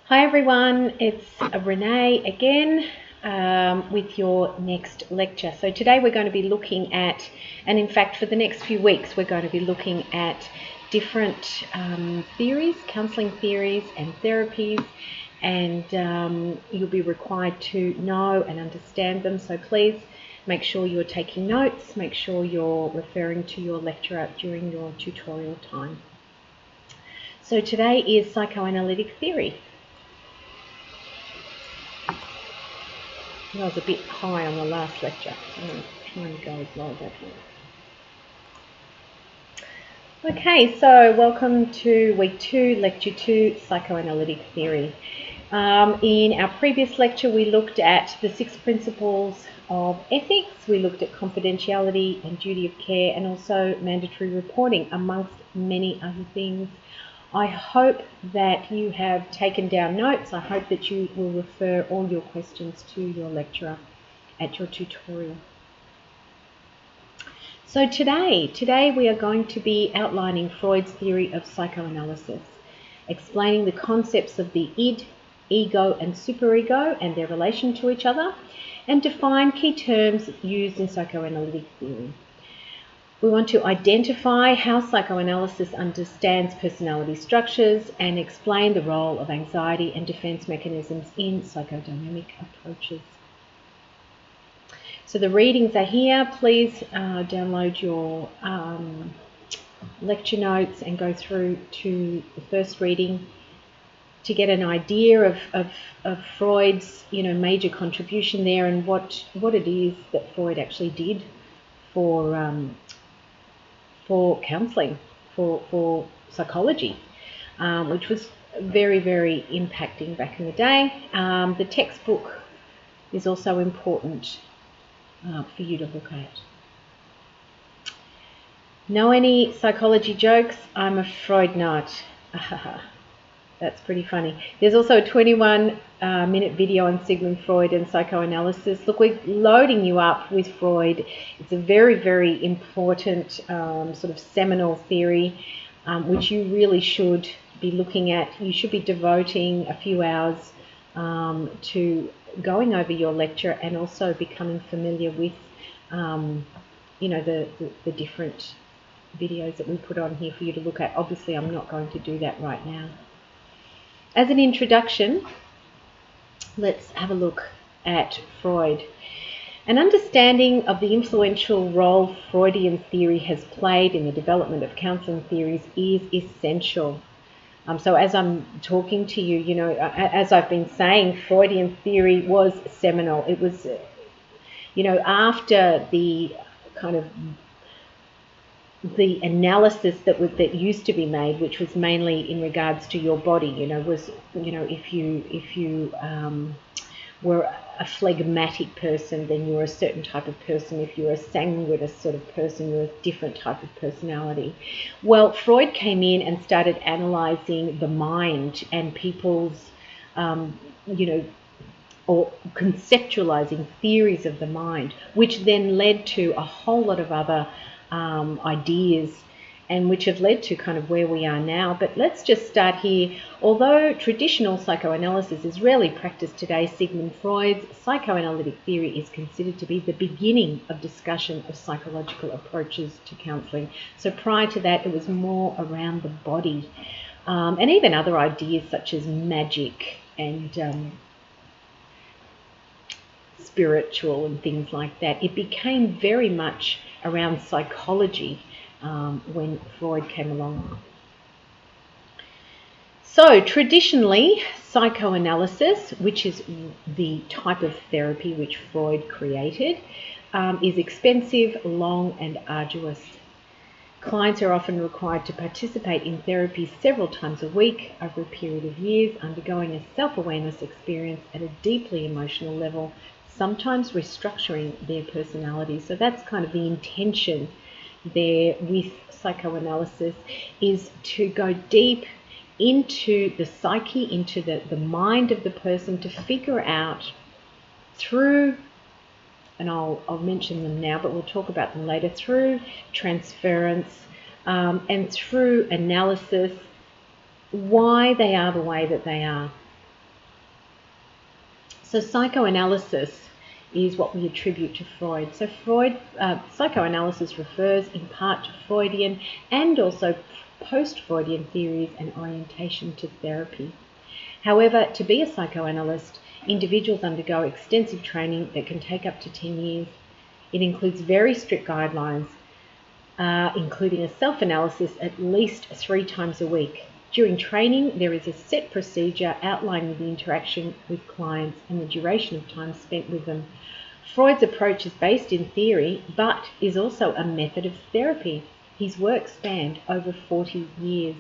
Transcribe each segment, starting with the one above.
Hi everyone, it's Renee again with your next lecture. So today we're going to be looking at, and in fact for the next few weeks we're going to be looking at different theories, counselling theories and therapies, and you'll be required to know and understand them. So please make sure you're taking notes, make sure you're referring to your lecturer during your tutorial time. So today is psychoanalytic theory. I was a bit high on the last lecture, so I'm going to try and go as low as I can. Okay, so welcome to week 2, lecture 2, psychoanalytic theory. In our previous lecture, we looked at the 6 principles of ethics. We looked at confidentiality and duty of care, and also mandatory reporting, amongst many other things. I hope that you have taken down notes. I hope that you will refer all your questions to your lecturer at your tutorial. So today we are going to be outlining Freud's theory of psychoanalysis, explaining the concepts of the id, ego and superego and their relation to each other, and define key terms used in psychoanalytic theory. We want to identify how psychoanalysis understands personality structures and explain the role of anxiety and defense mechanisms in psychodynamic approaches. So the readings are here. Please download your lecture notes and go through to the first reading to get an idea of Freud's major contribution there and what it is that Freud actually did for counselling, for psychology, which was very, very impacting back in the day. The textbook is also important for you to look at. Know any psychology jokes? I'm a Freud nut. That's pretty funny. There's also a 21-minute video on Sigmund Freud and psychoanalysis. Look, we're loading you up with Freud. It's a very, very important sort of seminal theory, which you really should be looking at. You should be devoting a few hours to going over your lecture and also becoming familiar with, the different videos that we put on here for you to look at. Obviously, I'm not going to do that right now. As an introduction, let's have a look at Freud. An understanding of the influential role Freudian theory has played in the development of counselling theories is essential. So as I'm talking to you, as I've been saying, Freudian theory was seminal. It was, after the kind of the analysis that used to be made, which was mainly in regards to your body, if you were a phlegmatic person, then you're a certain type of person. If you're a sanguineous sort of person, you're a different type of personality. Well, Freud came in and started analysing the mind and people's, or conceptualising theories of the mind, which then led to a whole lot of other ideas, and which have led to kind of where we are now. But let's just start here. Although traditional psychoanalysis is rarely practiced today, Sigmund Freud's psychoanalytic theory is considered to be the beginning of discussion of psychological approaches to counselling. So prior to that, it was more around the body, and even other ideas such as magic and spiritual and things like that. It became very much around psychology when Freud came along. So traditionally, psychoanalysis, which is the type of therapy which Freud created, is expensive, long and arduous. Clients are often required to participate in therapy several times a week over a period of years, undergoing a self-awareness experience at a deeply emotional level, sometimes restructuring their personality. So that's kind of the intention there with psychoanalysis, is to go deep into the psyche, into the mind of the person, to figure out through, and I'll mention them now, but we'll talk about them later, through transference and through analysis, why they are the way that they are. So psychoanalysis is what we attribute to Freud. So psychoanalysis refers in part to Freudian and also post-Freudian theories and orientation to therapy. However, to be a psychoanalyst, individuals undergo extensive training that can take up to 10 years. It includes very strict guidelines, including a self-analysis at least 3 times a week. During training, there is a set procedure outlining the interaction with clients and the duration of time spent with them. Freud's approach is based in theory, but is also a method of therapy. His work spanned over 40 years.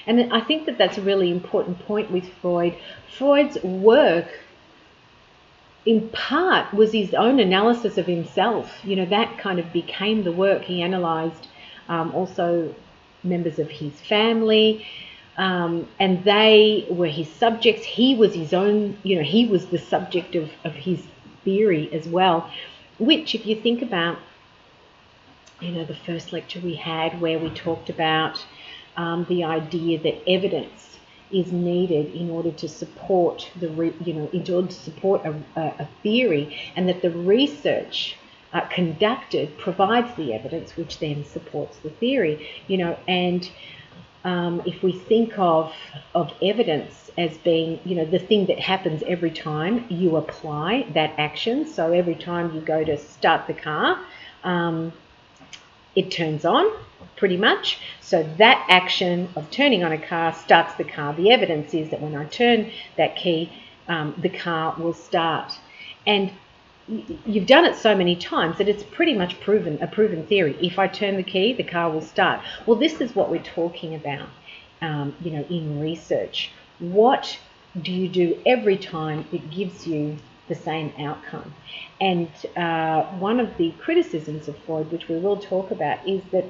And I think that that's a really important point with Freud. Freud's work, in part, was his own analysis of himself. You know, that kind of became the work. He analysed also members of his family, and they were his subjects. He was his own, you know, he was the subject of his theory as well, which, if you think about, you know, the first lecture we had where we talked about the idea that evidence is needed in order to support in order to support a theory, and that the research conducted provides the evidence which then supports the theory. You know, and if we think of evidence as being, you know, the thing that happens every time you apply that action. So every time you go to start the car, it turns on, pretty much. So that action of turning on a car starts the car. The evidence is that when I turn that key, the car will start. And you've done it so many times that it's pretty much a proven theory. If I turn the key, the car will start. Well, this is what we're talking about, you know, in research. What do you do every time it gives you the same outcome? And one of the criticisms of Freud, which we will talk about, is that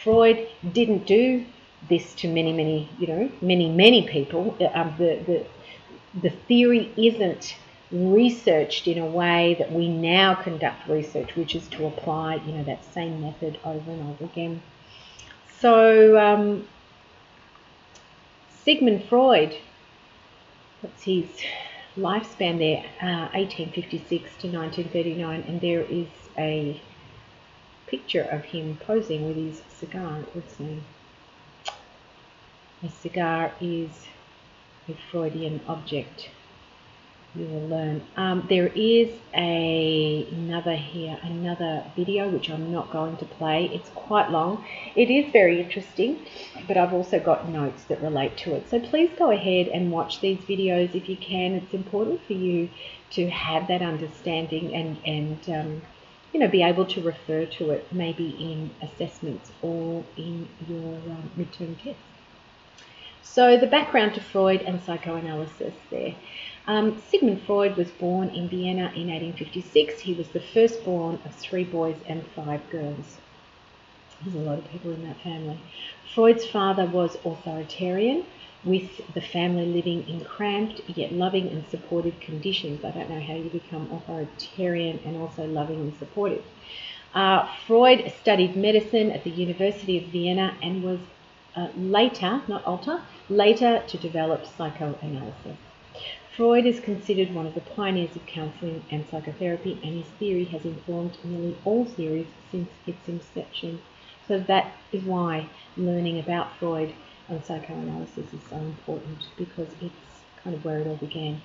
Freud didn't do this to many people. The theory isn't researched in a way that we now conduct research, which is to apply, you know, that same method over and over again. So Sigmund Freud, what's his lifespan there? 1856 to 1939, and there is a picture of him posing with his cigar. Let's see. A cigar is a Freudian object. You will learn. There is another video which I'm not going to play. It's quite long. It is very interesting, but I've also got notes that relate to it. So please go ahead and watch these videos if you can. It's important for you to have that understanding and you know, be able to refer to it maybe in assessments or in your midterm tests. So the background to Freud and psychoanalysis there. Sigmund Freud was born in Vienna in 1856. He was the firstborn of 3 boys and 5 girls. There's a lot of people in that family. Freud's father was authoritarian, with the family living in cramped yet loving and supportive conditions. I don't know how you become authoritarian and also loving and supportive. Freud studied medicine at the University of Vienna and was later to develop psychoanalysis. Freud is considered one of the pioneers of counselling and psychotherapy, and his theory has informed nearly all theories since its inception. So that is why learning about Freud and psychoanalysis is so important, because it's kind of where it all began.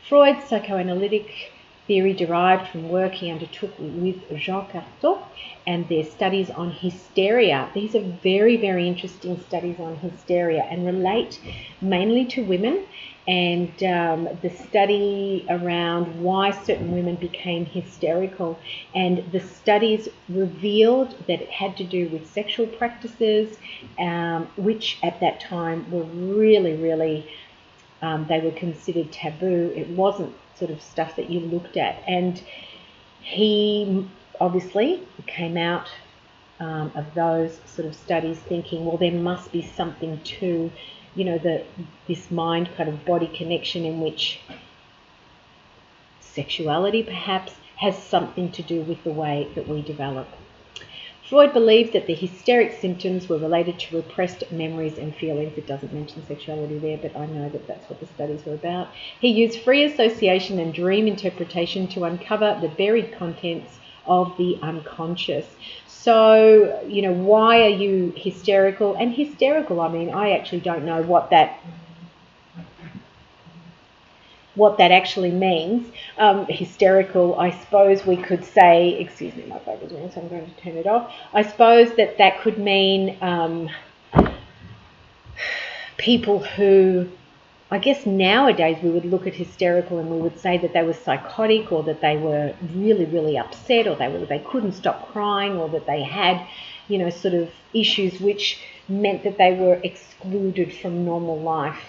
Freud's psychoanalytic theory derived from work he undertook with Jean Cartot and their studies on hysteria. These are very, very interesting studies on hysteria and relate mainly to women, and the study around why certain women became hysterical. And the studies revealed that it had to do with sexual practices, which at that time were really, really, they were considered taboo. It wasn't sort of stuff that you looked at. And he obviously came out of those sort of studies thinking, well, there must be something to, you know, this mind kind of body connection in which sexuality perhaps has something to do with the way that we develop. Freud believed that the hysteric symptoms were related to repressed memories and feelings. It doesn't mention sexuality there, but I know that that's what the studies were about. He used free association and dream interpretation to uncover the buried contents of the unconscious. So, why are you hysterical? And hysterical, I mean, I actually don't know what that actually means. Hysterical, I suppose we could say, excuse me, my phone is ringing, so I'm going to turn it off. I suppose that could mean people who, I guess nowadays we would look at hysterical and we would say that they were psychotic, or that they were really, really upset, or they couldn't stop crying, or that they had, sort of issues which meant that they were excluded from normal life.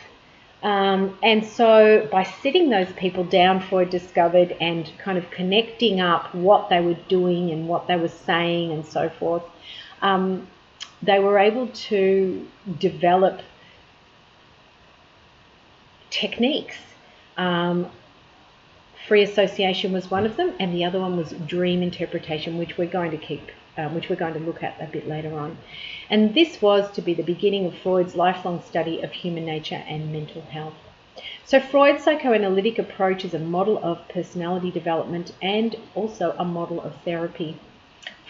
And so by sitting those people down, Freud discovered, and kind of connecting up what they were doing and what they were saying and so forth, they were able to develop techniques. Free association was one of them, and the other one was dream interpretation, which we're going to look at a bit later on. And this was to be the beginning of Freud's lifelong study of human nature and mental health. So Freud's psychoanalytic approach is a model of personality development and also a model of therapy.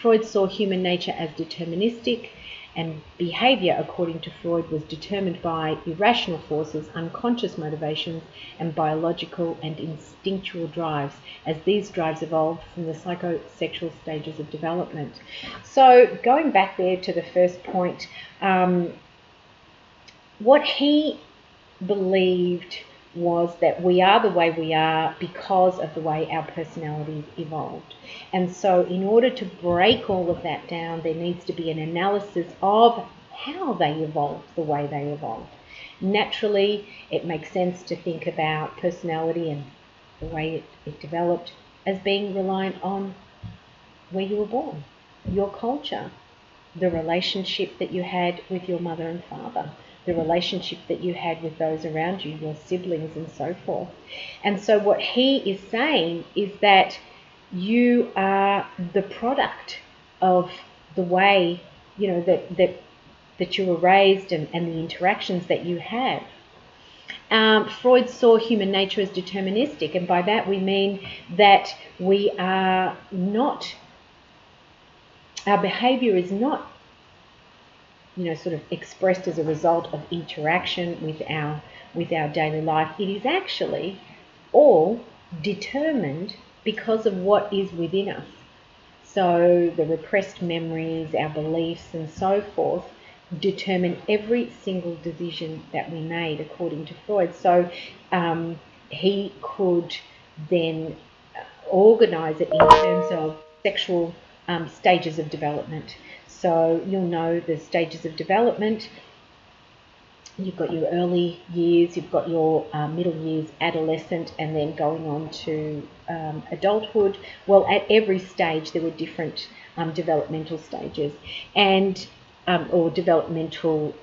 Freud saw human nature as deterministic, and behavior, according to Freud, was determined by irrational forces, unconscious motivations, and biological and instinctual drives, as these drives evolved from the psychosexual stages of development. So going back there to the first point, what he believed was that we are the way we are because of the way our personalities evolved. And so in order to break all of that down, there needs to be an analysis of how they evolved the way they evolved. Naturally, it makes sense to think about personality and the way it developed as being reliant on where you were born, your culture, the relationship that you had with your mother and father, the relationship that you had with those around you, your siblings and so forth. And so what he is saying is that you are the product of the way, that you were raised and the interactions that you have. Freud saw human nature as deterministic, and by that we mean that we are not, our behavior is not sort of expressed as a result of interaction with our daily life. It is actually all determined because of what is within us. So the repressed memories, our beliefs and so forth determine every single decision that we made, according to Freud. So he could then organise it in terms of sexual stages of development. So you'll know the stages of development. You've got your early years, you've got your middle years, adolescent, and then going on to adulthood. Well, at every stage there were different developmental stages and or developmental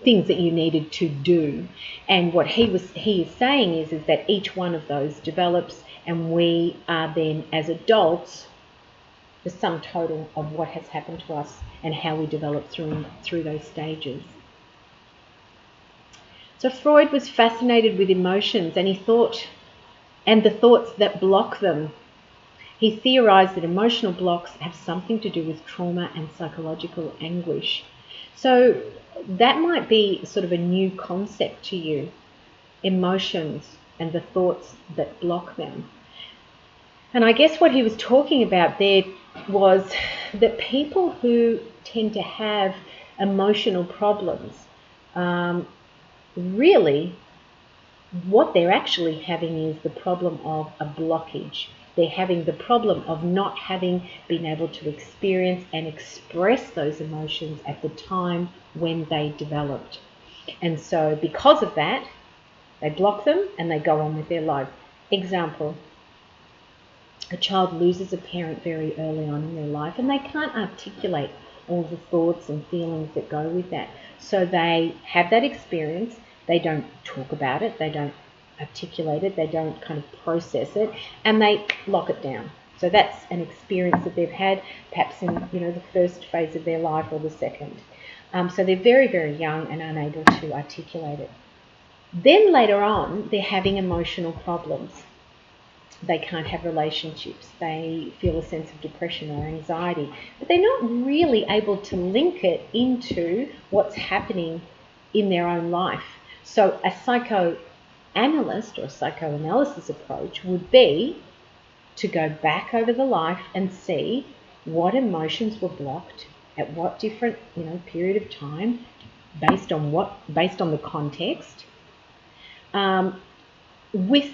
things that you needed to do. And what he is saying is that each one of those develops, and we are then, as adults, the sum total of what has happened to us and how we develop through those stages. So Freud was fascinated with emotions, and the thoughts that block them. He theorized that emotional blocks have something to do with trauma and psychological anguish. So that might be sort of a new concept to you, emotions and the thoughts that block them. And I guess what he was talking about there was that people who tend to have emotional problems, really what they're actually having is the problem of a blockage. They're having the problem of not having been able to experience and express those emotions at the time when they developed. And so because of that, they block them and they go on with their life. Example, a child loses a parent very early on in their life and they can't articulate all the thoughts and feelings that go with that. So they have that experience, they don't talk about it, they don't articulate it, they don't kind of process it, and they lock it down. So that's an experience that they've had, perhaps in the first phase of their life or the second. So they're very, very young and unable to articulate it. Then later on, they're having emotional problems. They can't have relationships. They feel a sense of depression or anxiety, but they're not really able to link it into what's happening in their own life. So a psychoanalyst or psychoanalysis approach would be to go back over the life and see what emotions were blocked at what different period of time, based on the context, with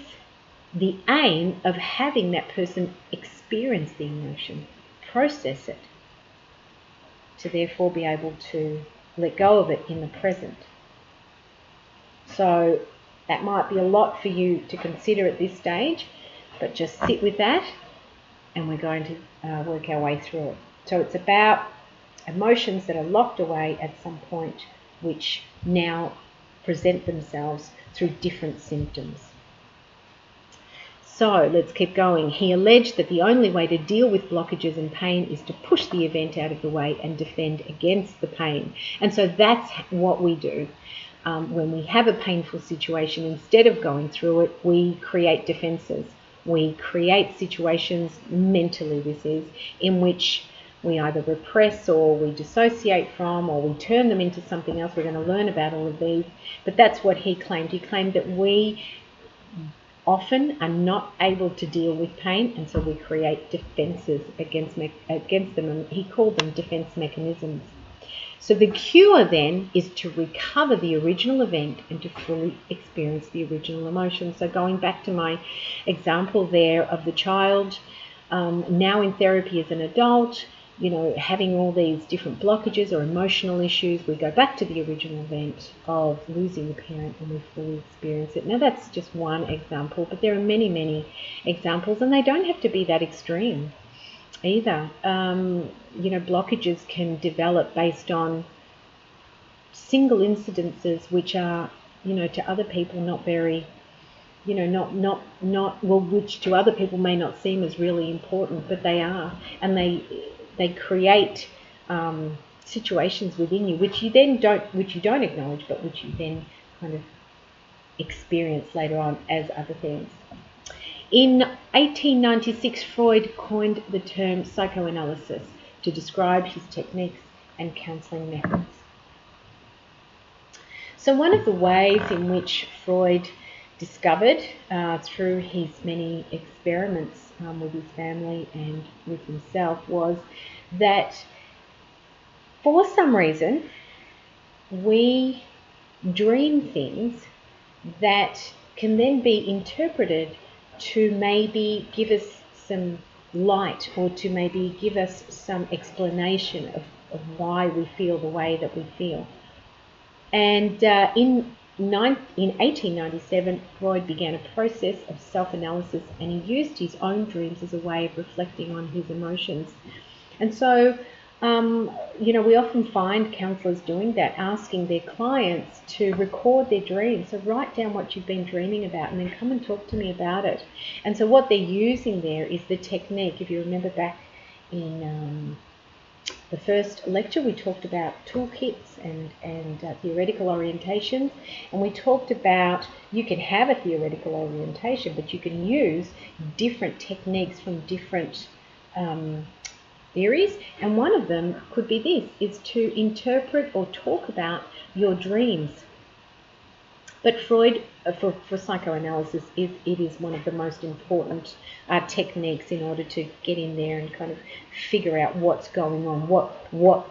the aim of having that person experience the emotion, process it, to therefore be able to let go of it in the present. So that might be a lot for you to consider at this stage, but just sit with that and we're going to work our way through it. So it's about emotions that are locked away at some point, which now present themselves through different symptoms. So let's keep going. He alleged that the only way to deal with blockages and pain is to push the event out of the way and defend against the pain. And so that's what we do. When we have a painful situation, instead of going through it, we create defenses. We create situations, mentally this is, in which we either repress or we dissociate from, or we turn them into something else. We're going to learn about all of these. But that's what he claimed. He claimed that we often are not able to deal with pain, and so we create defenses against them, and he called them defense mechanisms. So the cure then is to recover the original event and to fully experience the original emotion. So going back to my example there of the child, now in therapy as an adult, having all these different blockages or emotional issues, we go back to the original event of losing the parent and we fully experience it. Now that's just one example, but there are many, many examples, and they don't have to be that extreme either. Blockages can develop based on single incidences which are, to other people not very, which to other people may not seem as really important, but they are, and they create situations within you which you don't acknowledge, but which you then kind of experience later on as other things. In 1896, Freud coined the term psychoanalysis to describe his techniques and counselling methods. So one of the ways in which Freud discovered through his many experiments with his family and with himself was that for some reason we dream things that can then be interpreted to maybe give us some light, or to maybe give us some explanation of why we feel the way that we feel. And in 1897, Freud began a process of self-analysis, and he used his own dreams as a way of reflecting on his emotions. And so, we often find counsellors doing that, asking their clients to record their dreams. So write down what you've been dreaming about and then come and talk to me about it. And so what they're using there is the technique. If you remember back in the first lecture, we talked about toolkits and theoretical orientations, and we talked about you can have a theoretical orientation, but you can use different techniques from different theories, and one of them could be this, is to interpret or talk about your dreams. But Freud, for psychoanalysis, it is one of the most important techniques in order to get in there and kind of figure out what's going on, what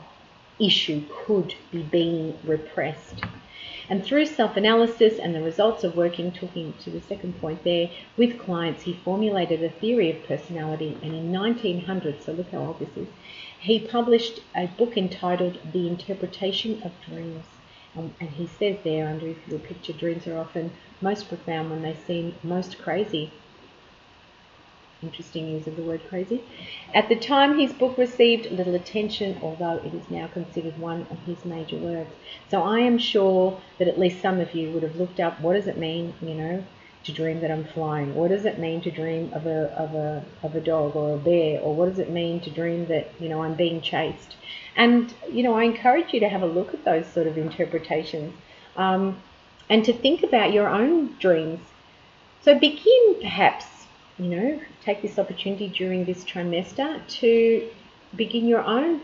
issue could be being repressed. And through self-analysis and the results of talking to the second point there, with clients, he formulated a theory of personality, and in 1900, so look how old this is, he published a book entitled The Interpretation of Dreams. And he says there, under his little picture, dreams are often most profound when they seem most crazy. Interesting use of the word crazy. At the time, his book received little attention, although it is now considered one of his major works. So I am sure that at least some of you would have looked up, what does it mean, to dream that I'm flying? What does it mean to dream of a dog or a bear? Or what does it mean to dream that, I'm being chased? And, I encourage you to have a look at those sort of interpretations, and to think about your own dreams. So begin perhaps, take this opportunity during this trimester to begin your own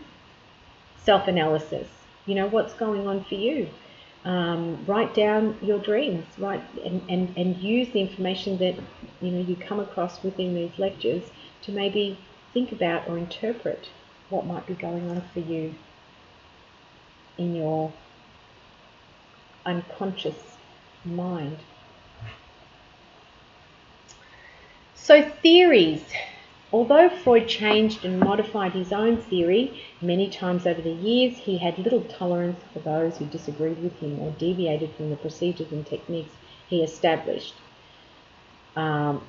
self-analysis. What's going on for you? Write down your dreams, and use the information that you come across within these lectures to maybe think about or interpret what might be going on for you in your unconscious mind. So theories. Although Freud changed and modified his own theory many times over the years, he had little tolerance for those who disagreed with him or deviated from the procedures and techniques he established. You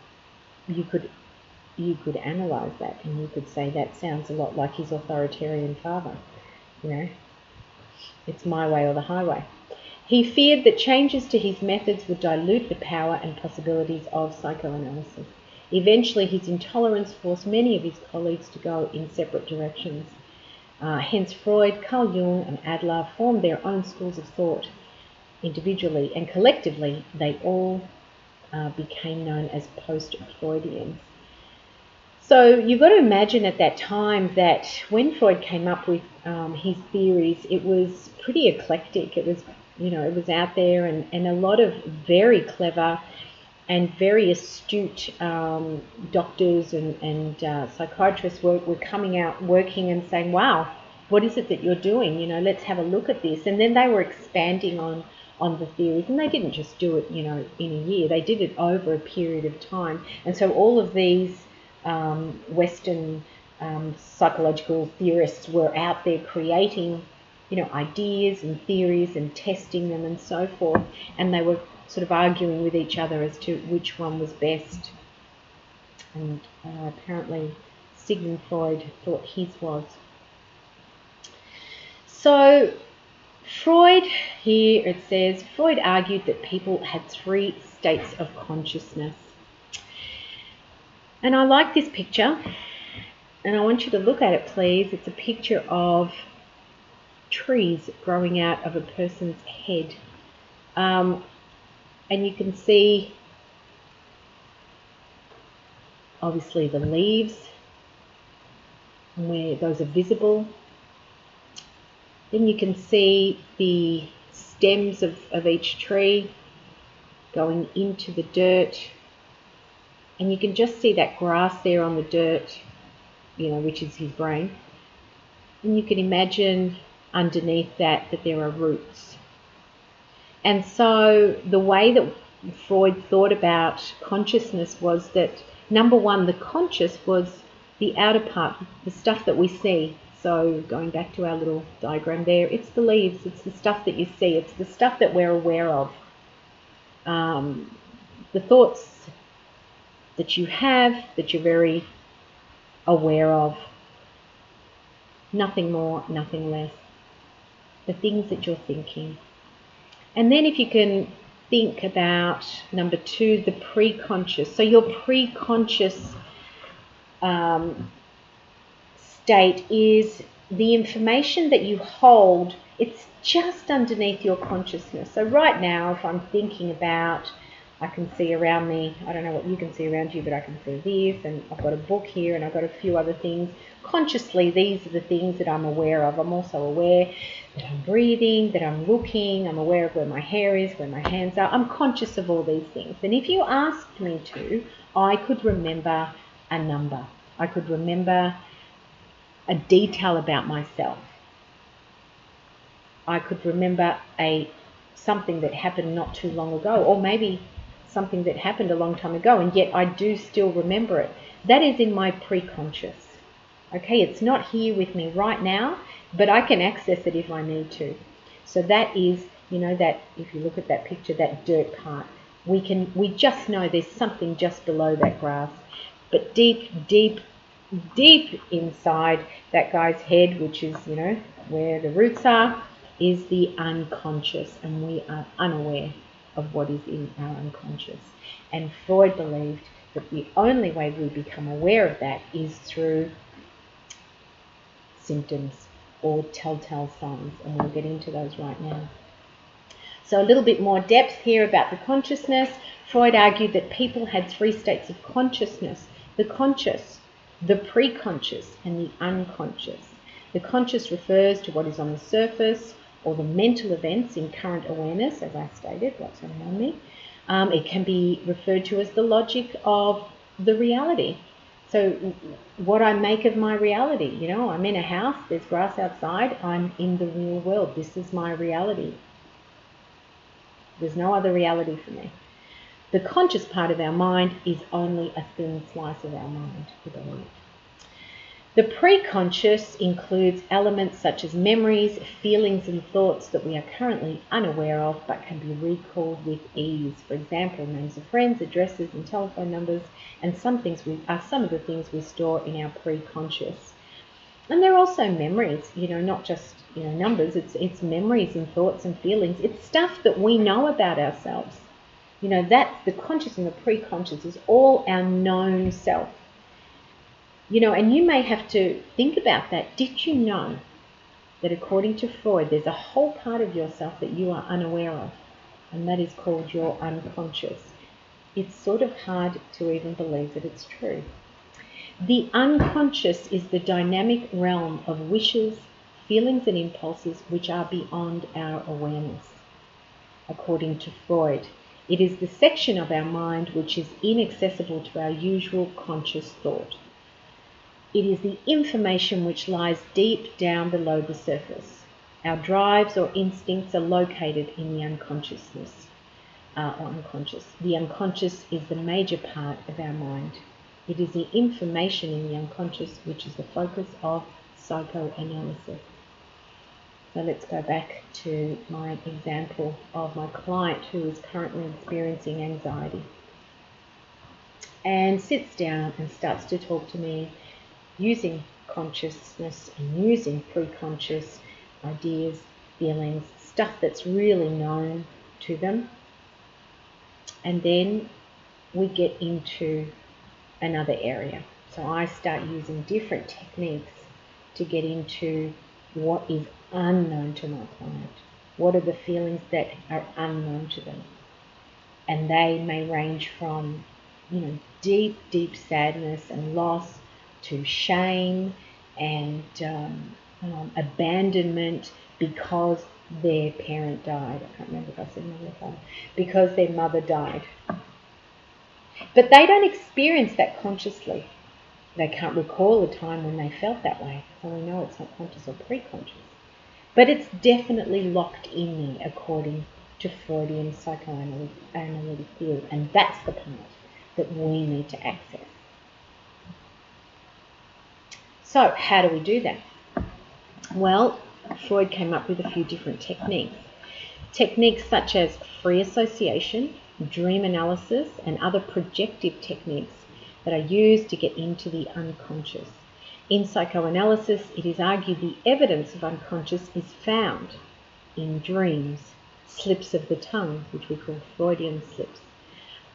could analyse that, and you could say that sounds a lot like his authoritarian father. It's my way or the highway. He feared that changes to his methods would dilute the power and possibilities of psychoanalysis. Eventually, his intolerance forced many of his colleagues to go in separate directions. Hence, Freud, Carl Jung, and Adler formed their own schools of thought. Individually and collectively, they all became known as post-Freudians. So you've got to imagine at that time that when Freud came up with his theories, it was pretty eclectic. It was, it was out there, and a lot of very clever and very astute doctors and psychiatrists were coming out working and saying, wow, what is it that you're doing? Let's have a look at this. And then they were expanding on the theories, and they didn't just do it, in a year. They did it over a period of time. And so all of these Western psychological theorists were out there creating, ideas and theories and testing them and so forth. And they were sort of arguing with each other as to which one was best. And apparently Sigmund Freud thought his was. So Freud, here it says, Freud argued that people had 3 states of consciousness. And I like this picture, and I want you to look at it, please. It's a picture of trees growing out of a person's head. And you can see, obviously, the leaves, and where those are visible. Then you can see the stems of each tree going into the dirt. And you can just see that grass there on the dirt, which is his brain. And you can imagine underneath that there are roots. And so the way that Freud thought about consciousness was that, number one, the conscious was the outer part, the stuff that we see. So going back to our little diagram there, it's the leaves, it's the stuff that you see, it's the stuff that we're aware of. The thoughts that you have, that you're very aware of. Nothing more, nothing less. The things that you're thinking. And then if you can think about, number 2, the pre-conscious. So your pre-conscious state is the information that you hold. It's just underneath your consciousness. So right now, if I'm thinking about, I can see around me, I don't know what you can see around you, but I can see this, and I've got a book here, and I've got a few other things. Consciously, these are the things that I'm aware of. I'm also aware that I'm breathing, that I'm looking, I'm aware of where my hair is, where my hands are. I'm conscious of all these things. And if you asked me to, I could remember a number. I could remember a detail about myself. I could remember something that happened not too long ago, or maybe something that happened a long time ago, and yet I do still remember it. That is in my pre-conscious. Okay, it's not here with me right now, but I can access it if I need to. So that is, that if you look at that picture, that dirt part, we just know there's something just below that grass. But deep, deep, deep inside that guy's head, which is, where the roots are, is the unconscious, and we are unaware. of what is in our unconscious. And Freud believed that the only way we become aware of that is through symptoms or telltale signs, and we'll get into those right now. So a little bit more depth here about the consciousness. Freud argued that people had three states of consciousness: the conscious, the pre-conscious, and the unconscious. The conscious refers to what is on the surface or the mental events in current awareness, as I stated, what's around me. It can be referred to as the logic of the reality. So what I make of my reality, you know, I'm in a house, there's grass outside, I'm in the real world. This is my reality. There's no other reality for me. The conscious part of our mind is only a thin slice of our mind, we believe. The pre-conscious includes elements such as memories, feelings and thoughts that we are currently unaware of but can be recalled with ease. For example, names of friends, addresses and telephone numbers, and some of the things we store in our pre-conscious. And they're also memories, you know, not just, you know, numbers, it's memories and thoughts and feelings. It's stuff that we know about ourselves. You know, that the conscious and the pre-conscious is all our known self. You know, and you may have to think about that. Did you know that according to Freud, there's a whole part of yourself that you are unaware of, and that is called your unconscious? It's sort of hard to even believe that it's true. The unconscious is the dynamic realm of wishes, feelings and impulses which are beyond our awareness. According to Freud, it is the section of our mind which is inaccessible to our usual conscious thought. It is the information which lies deep down below the surface. Our drives or instincts are located in the unconsciousness, or unconscious. The unconscious is the major part of our mind. It is the information in the unconscious which is the focus of psychoanalysis. So let's go back to my example of my client who is currently experiencing anxiety and sits down and starts to talk to me using consciousness and using pre-conscious ideas, feelings, stuff that's really known to them. And then we get into another area. So I start using different techniques to get into what is unknown to my client. What are the feelings that are unknown to them? And they may range from, you know, deep, deep sadness and loss to shame and abandonment because their parent died. I can't remember if I said mother died. Because their mother died. But they don't experience that consciously. They can't recall a time when they felt that way. So we know it's not conscious or pre-conscious. But it's definitely locked in there according to Freudian psychoanalytic theory. And that's the part that we need to access. So how do we do that? Well, Freud came up with a few different techniques. Techniques such as free association, dream analysis, and other projective techniques that are used to get into the unconscious. In psychoanalysis, it is argued the evidence of unconscious is found in dreams, slips of the tongue, which we call Freudian slips,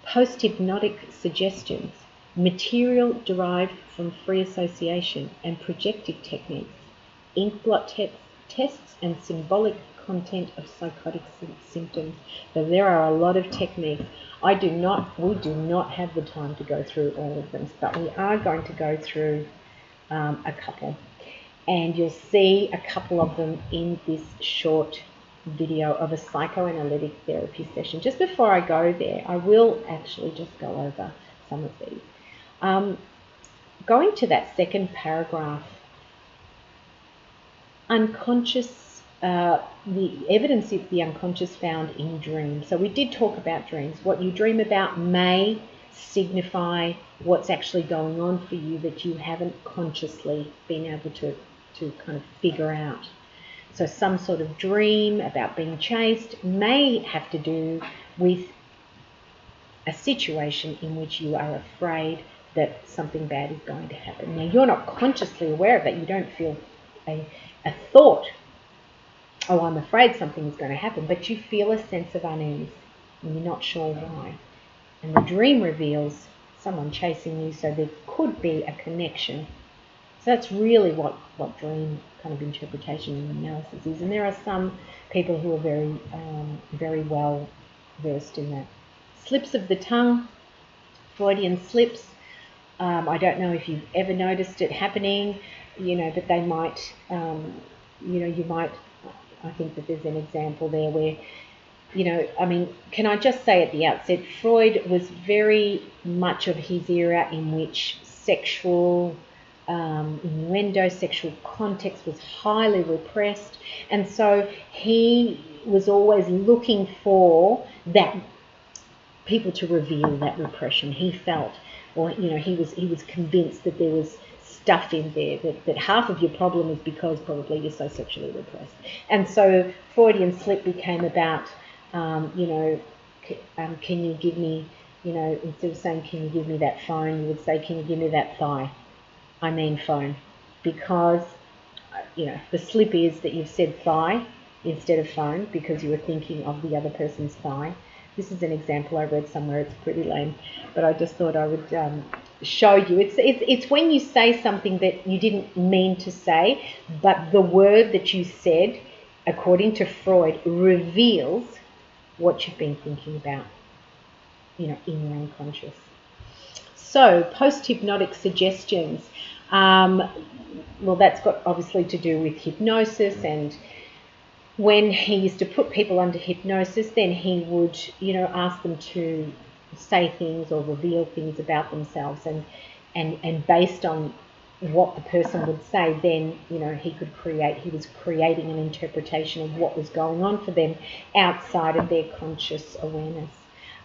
post-hypnotic suggestions, material derived from free association and projective techniques, inkblot tests, and symbolic content of psychotic symptoms. So there are a lot of techniques. We do not have the time to go through all of them, but we are going to go through a couple. And you'll see a couple of them in this short video of a psychoanalytic therapy session. Just before I go there, I will actually just go over some of these. Going to that second paragraph, unconscious, the evidence of the unconscious found in dreams. So we did talk about dreams. What you dream about may signify what's actually going on for you that you haven't consciously been able to kind of figure out. So some sort of dream about being chased may have to do with a situation in which you are afraid that something bad is going to happen. Now, you're not consciously aware of that. You don't feel a thought, oh, I'm afraid something is going to happen, but you feel a sense of unease. and you're not sure why. And the dream reveals someone chasing you, so there could be a connection. So that's really what dream kind of interpretation and analysis is. And there are some people who are very well versed in that. Slips of the tongue, Freudian slips. I don't know if you've ever noticed it happening, but they might, you might, I think that there's an example there where, can I just say at the outset, Freud was very much of his era in which sexual innuendo, sexual context was highly repressed, and so he was always looking for that people to reveal that repression. He felt, or he was convinced that there was stuff in there, that half of your problem is because probably you're so sexually repressed. And so Freudian slip became about, can you give me, instead of saying, can you give me that phone, you would say, can you give me that thigh? I mean phone. Because, the slip is that you've said thigh instead of phone because you were thinking of the other person's thigh. This is an example I read somewhere. It's pretty lame, but I just thought I would show you. It's when you say something that you didn't mean to say, but the word that you said, according to Freud, reveals what you've been thinking about, in your unconscious. So, post-hypnotic suggestions. Well, that's got obviously to do with hypnosis, and when he used to put people under hypnosis, then he would, ask them to say things or reveal things about themselves, and based on what the person would say, then, he was creating an interpretation of what was going on for them outside of their conscious awareness.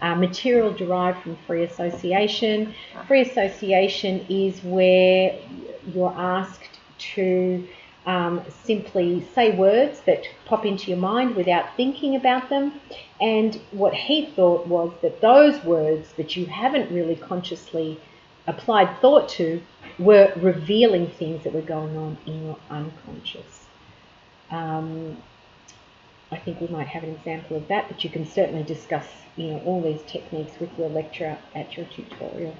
Material derived from free association. Free association is where you're asked to simply say words that pop into your mind without thinking about them. And what he thought was that those words that you haven't really consciously applied thought to were revealing things that were going on in your unconscious. I think we might have an example of that, but you can certainly discuss, all these techniques with your lecturer at your tutorial.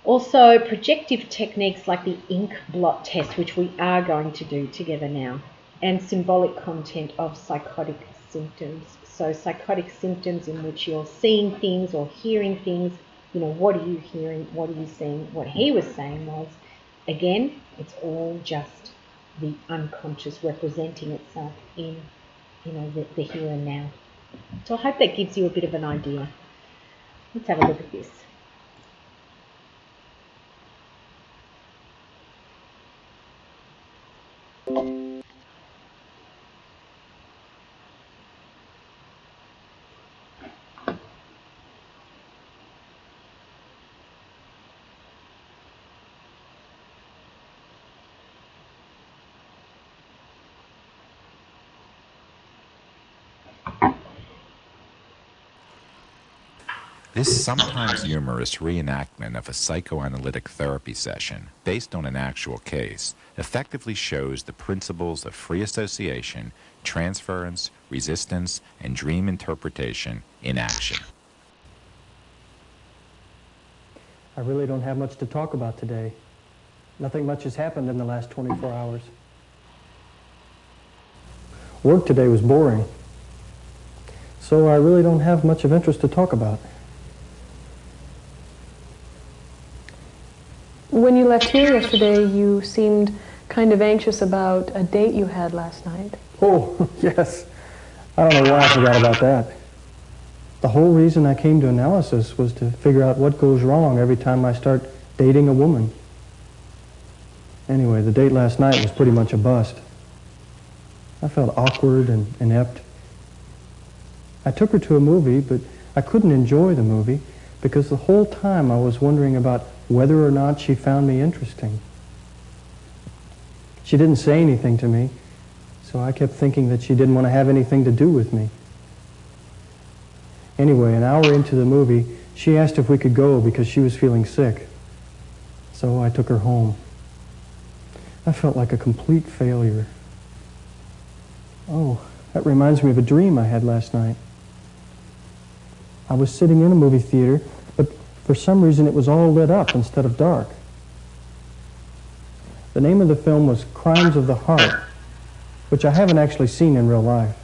Also, projective techniques like the ink blot test, which we are going to do together now, and symbolic content of psychotic symptoms. So psychotic symptoms in which you're seeing things or hearing things, what are you hearing, what are you seeing? What he was saying was, again, it's all just the unconscious representing itself in, the here and now. So I hope that gives you a bit of an idea. Let's have a look at this. This sometimes humorous reenactment of a psychoanalytic therapy session based on an actual case effectively shows the principles of free association, transference, resistance, and dream interpretation in action. I really don't have much to talk about today. Nothing much has happened in the last 24 hours. Work today was boring, so I really don't have much of interest to talk about. When you left here yesterday, you seemed kind of anxious about a date you had last night. Oh, yes. I don't know why I forgot about that. The whole reason I came to analysis was to figure out what goes wrong every time I start dating a woman. Anyway, the date last night was pretty much a bust. I felt awkward and inept. I took her to a movie, but I couldn't enjoy the movie because the whole time I was wondering about whether or not she found me interesting. She didn't say anything to me, so I kept thinking that she didn't want to have anything to do with me. Anyway, an hour into the movie, she asked if we could go because she was feeling sick. So I took her home. I felt like a complete failure. Oh, that reminds me of a dream I had last night. I was sitting in a movie theater, but for some reason it was all lit up instead of dark. The name of the film was Crimes of the Heart, which I haven't actually seen in real life.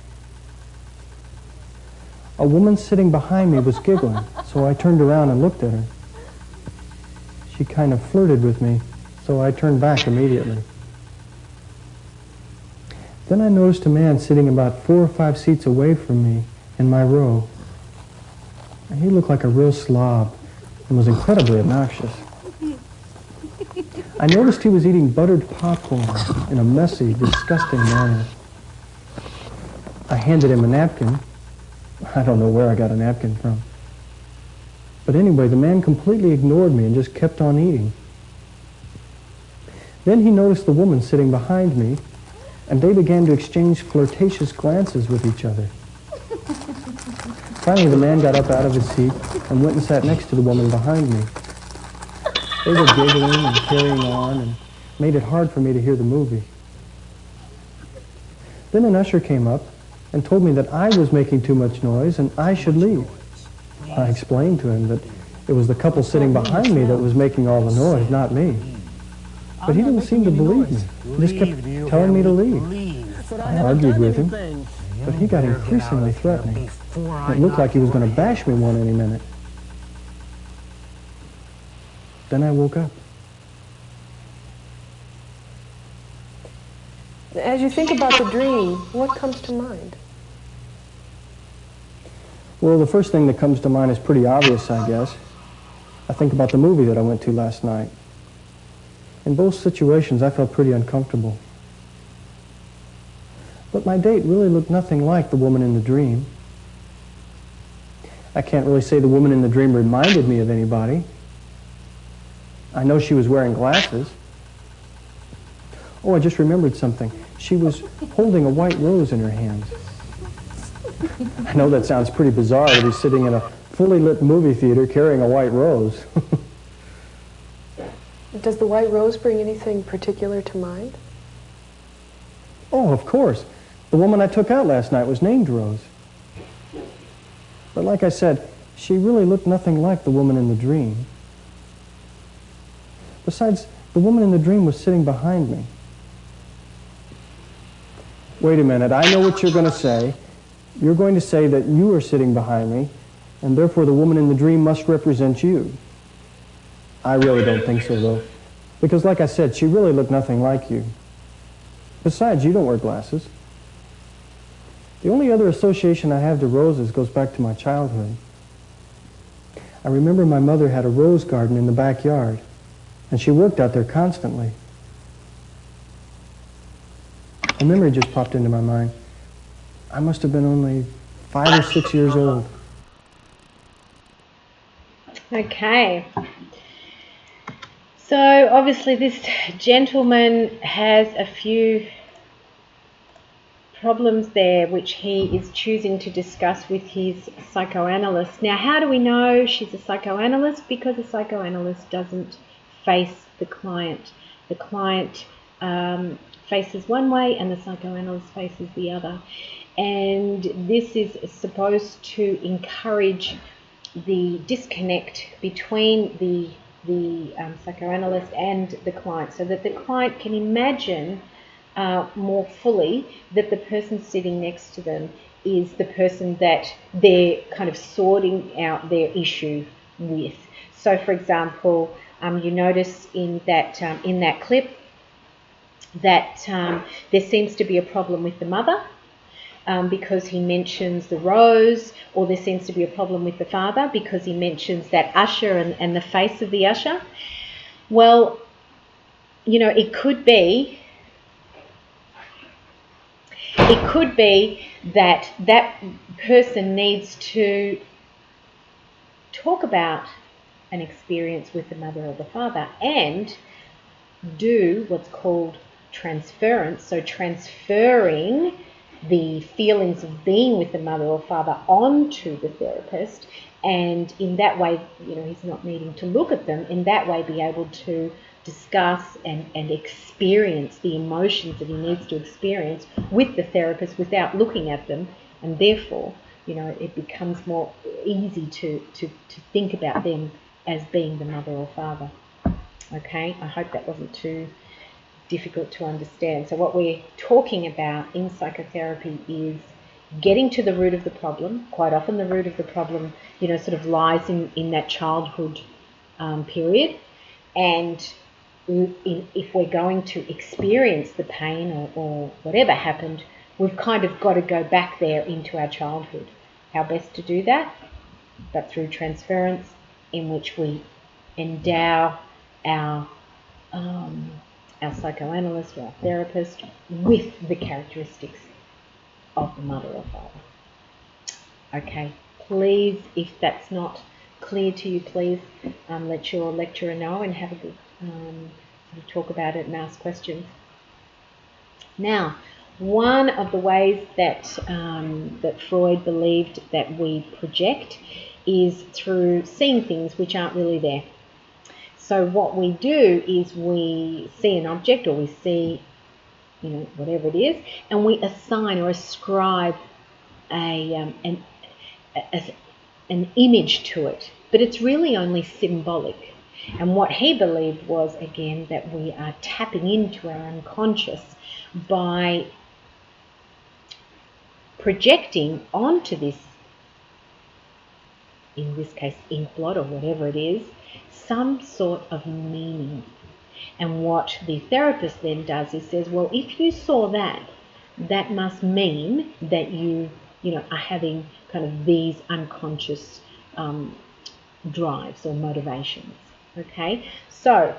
A woman sitting behind me was giggling, so I turned around and looked at her. She kind of flirted with me, so I turned back immediately. Then I noticed a man sitting about 4 or 5 seats away from me in my row. And he looked like a real slob and was incredibly obnoxious. I noticed he was eating buttered popcorn in a messy, disgusting manner. I handed him a napkin. I don't know where I got a napkin from. But anyway, the man completely ignored me and just kept on eating. Then he noticed the woman sitting behind me, and they began to exchange flirtatious glances with each other. Finally, the man got up out of his seat and went and sat next to the woman behind me. They were giggling and carrying on and made it hard for me to hear the movie. Then an usher came up and told me that I was making too much noise and I should leave. I explained to him that it was the couple sitting behind me that was making all the noise, not me. But he didn't seem to believe me. He just kept telling me to leave. I argued with him, but he got increasingly threatening. It looked like he was going to bash me one any minute. Then I woke up. As you think about the dream, what comes to mind? Well, the first thing that comes to mind is pretty obvious, I guess. I think about the movie that I went to last night. In both situations, I felt pretty uncomfortable. But my date really looked nothing like the woman in the dream. I can't really say the woman in the dream reminded me of anybody. I know she was wearing glasses. Oh, I just remembered something. She was holding a white rose in her hands. I know that sounds pretty bizarre to be sitting in a fully lit movie theater carrying a white rose. Does the white rose bring anything particular to mind? Oh, of course. The woman I took out last night was named Rose. But like I said, she really looked nothing like the woman in the dream. Besides, the woman in the dream was sitting behind me. Wait a minute, I know what you're going to say. You're going to say that you are sitting behind me, and therefore the woman in the dream must represent you. I really don't think so, though. Because like I said, she really looked nothing like you. Besides, you don't wear glasses. The only other association I have to roses goes back to my childhood. I remember my mother had a rose garden in the backyard, and she worked out there constantly. A memory just popped into my mind. I must have been only 5 or 6 years old. Okay. So obviously this gentleman has a few problems there which he is choosing to discuss with his psychoanalyst. Now, how do we know she's a psychoanalyst? Because a psychoanalyst doesn't face the client. The client faces one way and the psychoanalyst faces the other. And this is supposed to encourage the disconnect between the psychoanalyst and the client, so that the client can imagine more fully that the person sitting next to them is the person that they're kind of sorting out their issue with. So, for example, you notice in that clip that there seems to be a problem with the mother. Because he mentions the rose, or there seems to be a problem with the father because he mentions that usher and the face of the usher. Well, you know, it could be that that person needs to talk about an experience with the mother or the father and do what's called transference, so transferring the feelings of being with the mother or father onto the therapist, and in that way, you know, he's not needing to look at them, in that way be able to discuss and experience the emotions that he needs to experience with the therapist without looking at them, and therefore it becomes more easy to think about them as being the mother or father. Okay, I hope that wasn't too difficult to understand. So what we're talking about in psychotherapy is getting to the root of the problem. Quite often the root of the problem, sort of lies in that childhood period. And if we're going to experience the pain or whatever happened, we've kind of got to go back there into our childhood. How best to do that? But through transference, in which we endow our psychoanalyst or our therapist with the characteristics of the mother or father. Okay, please, if that's not clear to you, please let your lecturer know and have a good talk about it and ask questions. Now, one of the ways that Freud believed that we project is through seeing things which aren't really there. So what we do is we see an object, or we see, whatever it is, and we assign or ascribe an image to it, but it's really only symbolic. And what he believed was, again, that we are tapping into our unconscious by projecting onto this, in this case, inkblot or whatever it is, some sort of meaning. And what the therapist then does is says, well, if you saw that, that must mean that you are having kind of these unconscious drives or motivations. Okay, so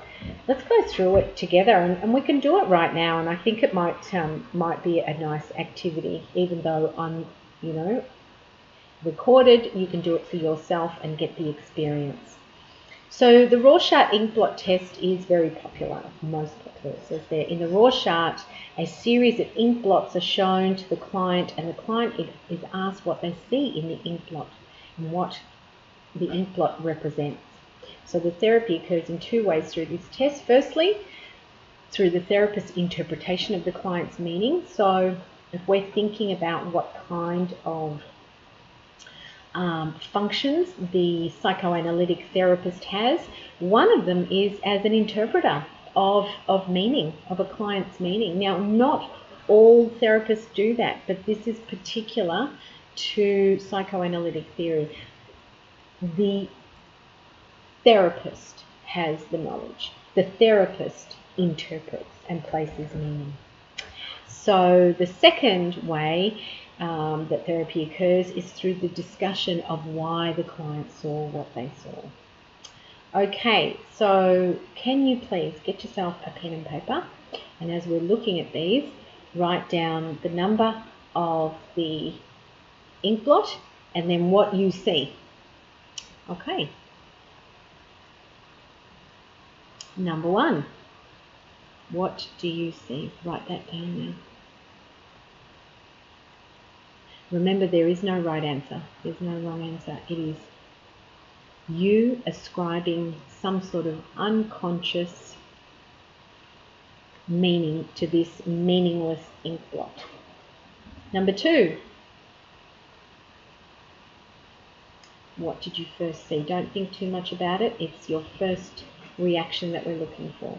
let's go through it together, and we can do it right now. And I think it might be a nice activity, even though I'm recorded. You can do it for yourself and get the experience. So the Rorschach inkblot test is very popular, most popular. It says there, in the Rorschach, a series of inkblots are shown to the client, and the client is asked what they see in the inkblot and what the inkblot represents. So the therapy occurs in two ways through this test. Firstly, through the therapist's interpretation of the client's meaning. So if we're thinking about what kind of functions the psychoanalytic therapist has, one of them is as an interpreter of meaning, of a client's meaning. Now, not all therapists do that, but this is particular to psychoanalytic theory. The therapist has the knowledge. The therapist interprets and places meaning. So the second way that therapy occurs is through the discussion of why the client saw what they saw. Okay, so can you please get yourself a pen and paper, and as we're looking at these, write down the number of the inkblot and then what you see. Okay. Number 1. What do you see? Write that down now. Remember, there is no right answer. There's no wrong answer. It is you ascribing some sort of unconscious meaning to this meaningless inkblot. Number 2. What did you first see? Don't think too much about it. It's your first reaction that we're looking for.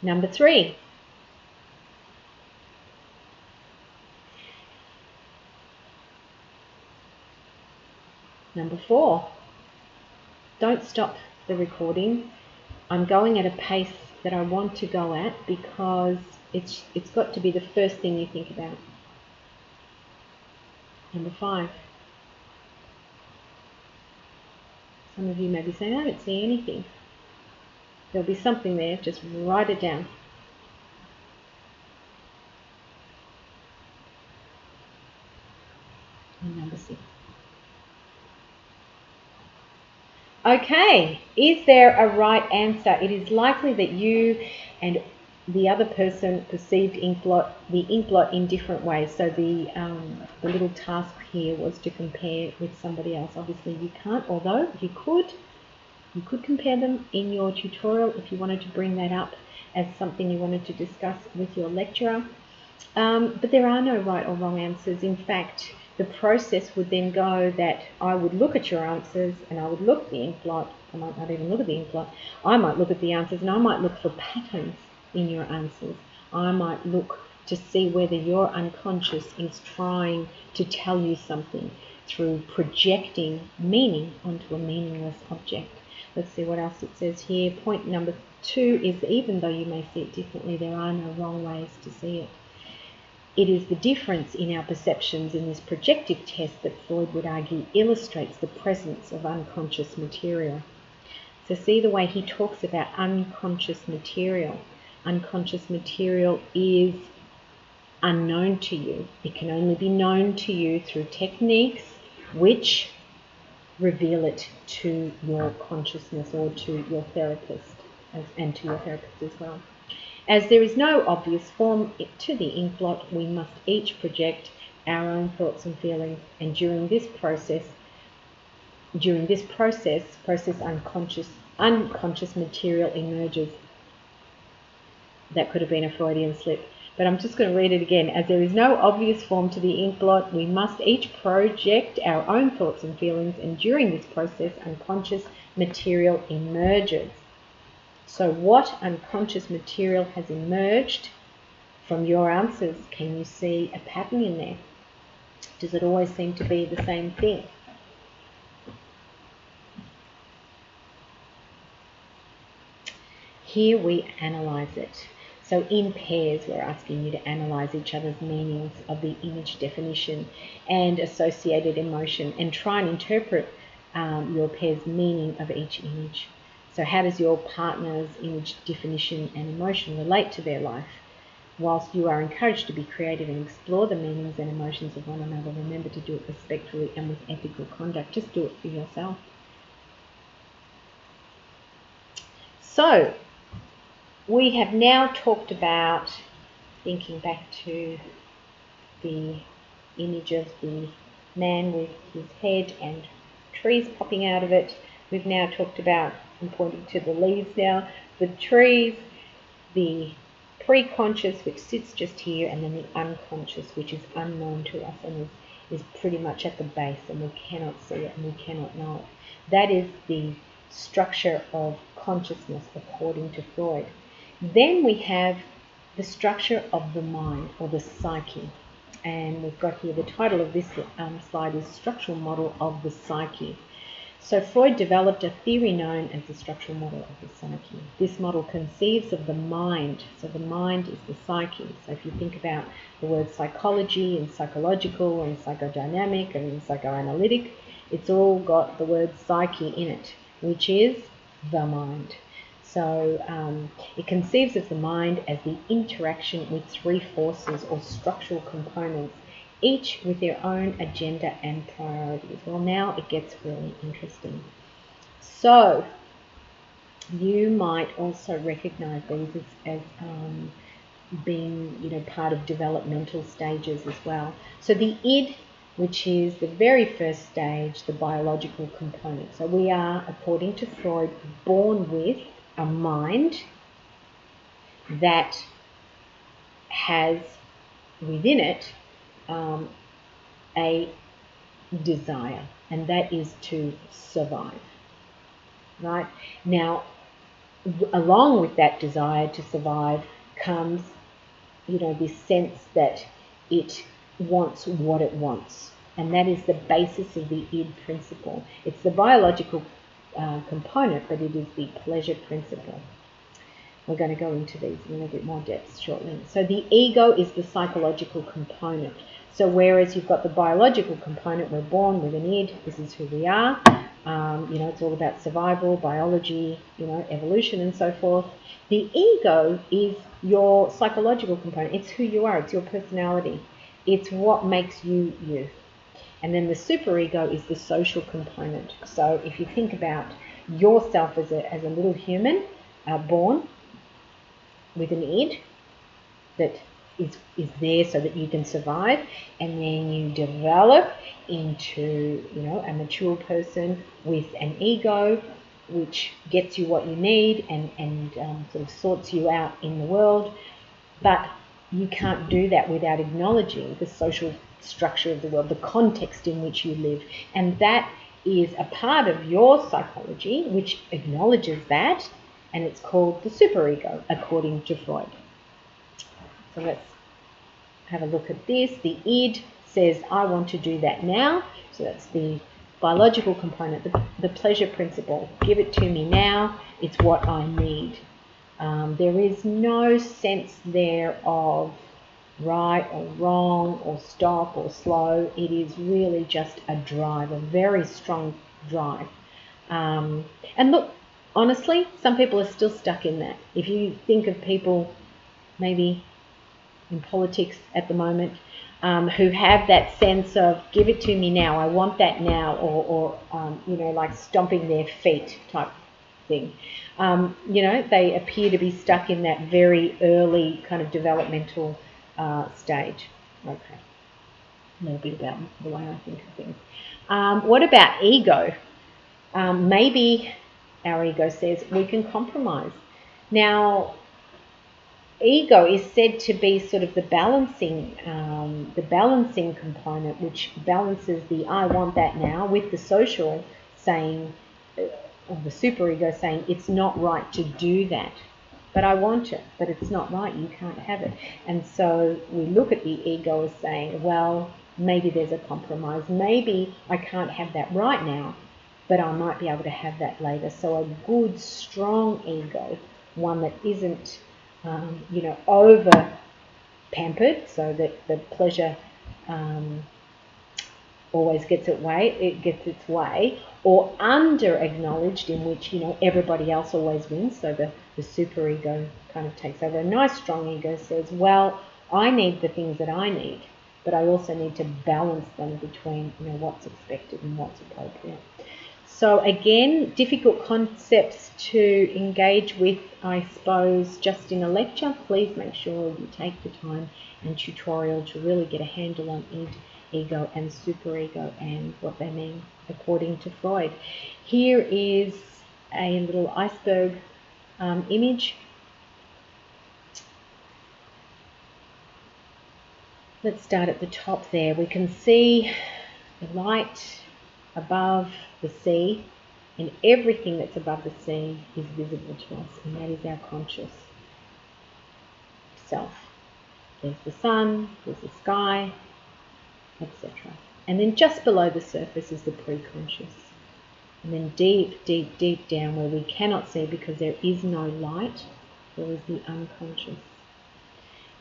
Number 3. Number 4. Don't stop the recording. I'm going at a pace that I want to go at because it's got to be the first thing you think about. Number 5. Some of you may be saying, I don't see anything. There'll be something there, just write it down. And number 6. Okay, is there a right answer? It is likely that you and the other person perceived the inkblot in different ways. So the little task here was to compare with somebody else. Obviously you can't, although you could compare them in your tutorial if you wanted to bring that up as something you wanted to discuss with your lecturer. But there are no right or wrong answers. In fact, the process would then go that I would look at your answers and I would look at the ink blot. I might not even look at the ink blot. I might look at the answers and I might look for patterns in your answers. I might look to see whether your unconscious is trying to tell you something through projecting meaning onto a meaningless object. Let's see what else it says here. Point number 2 is even though you may see it differently, there are no wrong ways to see it. It is the difference in our perceptions in this projective test that Freud would argue illustrates the presence of unconscious material. So see the way he talks about unconscious material. Unconscious material is unknown to you. It can only be known to you through techniques which reveal it to your consciousness or to your therapist and to your therapist as well. As there is no obvious form to the ink blot, we must each project our own thoughts and feelings, and during this process unconscious material emerges. That could have been a Freudian slip, but I'm just going to read it again. As there is no obvious form to the ink blot, we must each project our own thoughts and feelings, and during this process unconscious material emerges. So what unconscious material has emerged from your answers? Can you see a pattern in there? Does it always seem to be the same thing? Here we analyze it. So in pairs, we're asking you to analyze each other's meanings of the image definition and associated emotion and try and interpret your pair's meaning of each image. So how does your partner's image definition and emotion relate to their life? Whilst you are encouraged to be creative and explore the meanings and emotions of one another, remember to do it respectfully and with ethical conduct. Just do it for yourself. So we have now talked about, thinking back to the image of the man with his head and trees popping out of it. We've now talked about, I'm pointing to the leaves now, the trees, the pre-conscious, which sits just here, and then the unconscious, which is unknown to us and is pretty much at the base, and we cannot see it and we cannot know it. That is the structure of consciousness according to Freud. Then we have the structure of the mind, or the psyche. And we've got here, the title of this slide is Structural Model of the Psyche. So Freud developed a theory known as the structural model of the psyche. This model conceives of the mind. So the mind is the psyche. So if you think about the word psychology and psychological and psychodynamic and psychoanalytic, it's all got the word psyche in it, which is the mind. So it conceives of the mind as the interaction with 3 forces or structural components, each with their own agenda and priorities. Well, now it gets really interesting. So you might also recognize these as being, part of developmental stages as well. So the id, which is the very first stage, the biological component. So we are, according to Freud, born with a mind that has within it a desire, and that is to survive. Right? Now, along with that desire to survive comes, this sense that it wants what it wants, and that is the basis of the id principle. It's the biological component, but it is the pleasure principle. We're going to go into these in a little bit more depth shortly. So the ego is the psychological component. So whereas you've got the biological component, we're born with an id, this is who we are. It's all about survival, biology, evolution and so forth. The ego is your psychological component. It's who you are. It's your personality. It's what makes you you. And then the superego is the social component. So if you think about yourself as a little human, born with an id that is there so that you can survive, and then you develop into a mature person with an ego which gets you what you need and sort of sorts you out in the world. But you can't do that without acknowledging the social structure of the world, the context in which you live. And that is a part of your psychology which acknowledges that, and it's called the superego, according to Freud. So let's have a look at this. The id says, I want to do that now. So that's the biological component, the pleasure principle. Give it to me now. It's what I need. There is no sense there of right or wrong or stop or slow. It is really just a drive, a very strong drive. And look, honestly, some people are still stuck in that. If you think of people maybe in politics at the moment who have that sense of give it to me now, I want that now, or like stomping their feet type thing. They appear to be stuck in that very early kind of developmental stage. Okay, a little bit about the way I think of things. What about ego? Maybe our ego says we can compromise. Now, ego is said to be sort of the balancing component, which balances the I want that now with the social saying, or the superego saying, it's not right to do that. But I want it, but it's not right, you can't have it. And so we look at the ego as saying, well, maybe there's a compromise. Maybe I can't have that right now, but I might be able to have that later. So a good, strong ego, one that isn't, over pampered, so that the pleasure always gets its way, or under acknowledged, in which everybody else always wins. So the superego kind of takes over. A nice strong ego says, well, I need the things that I need, but I also need to balance them between what's expected and what's appropriate. So again, difficult concepts to engage with, I suppose, just in a lecture. Please make sure you take the time and tutorial to really get a handle on id, ego and superego and what they mean according to Freud. Here is a little iceberg image. Let's start at the top there. We can see the light above the sea, and everything that's above the sea is visible to us, and that is our conscious self. There's the sun, there's the sky, etc. And then just below the surface is the pre-conscious. And then deep, deep, deep down where we cannot see because there is no light, there is the unconscious.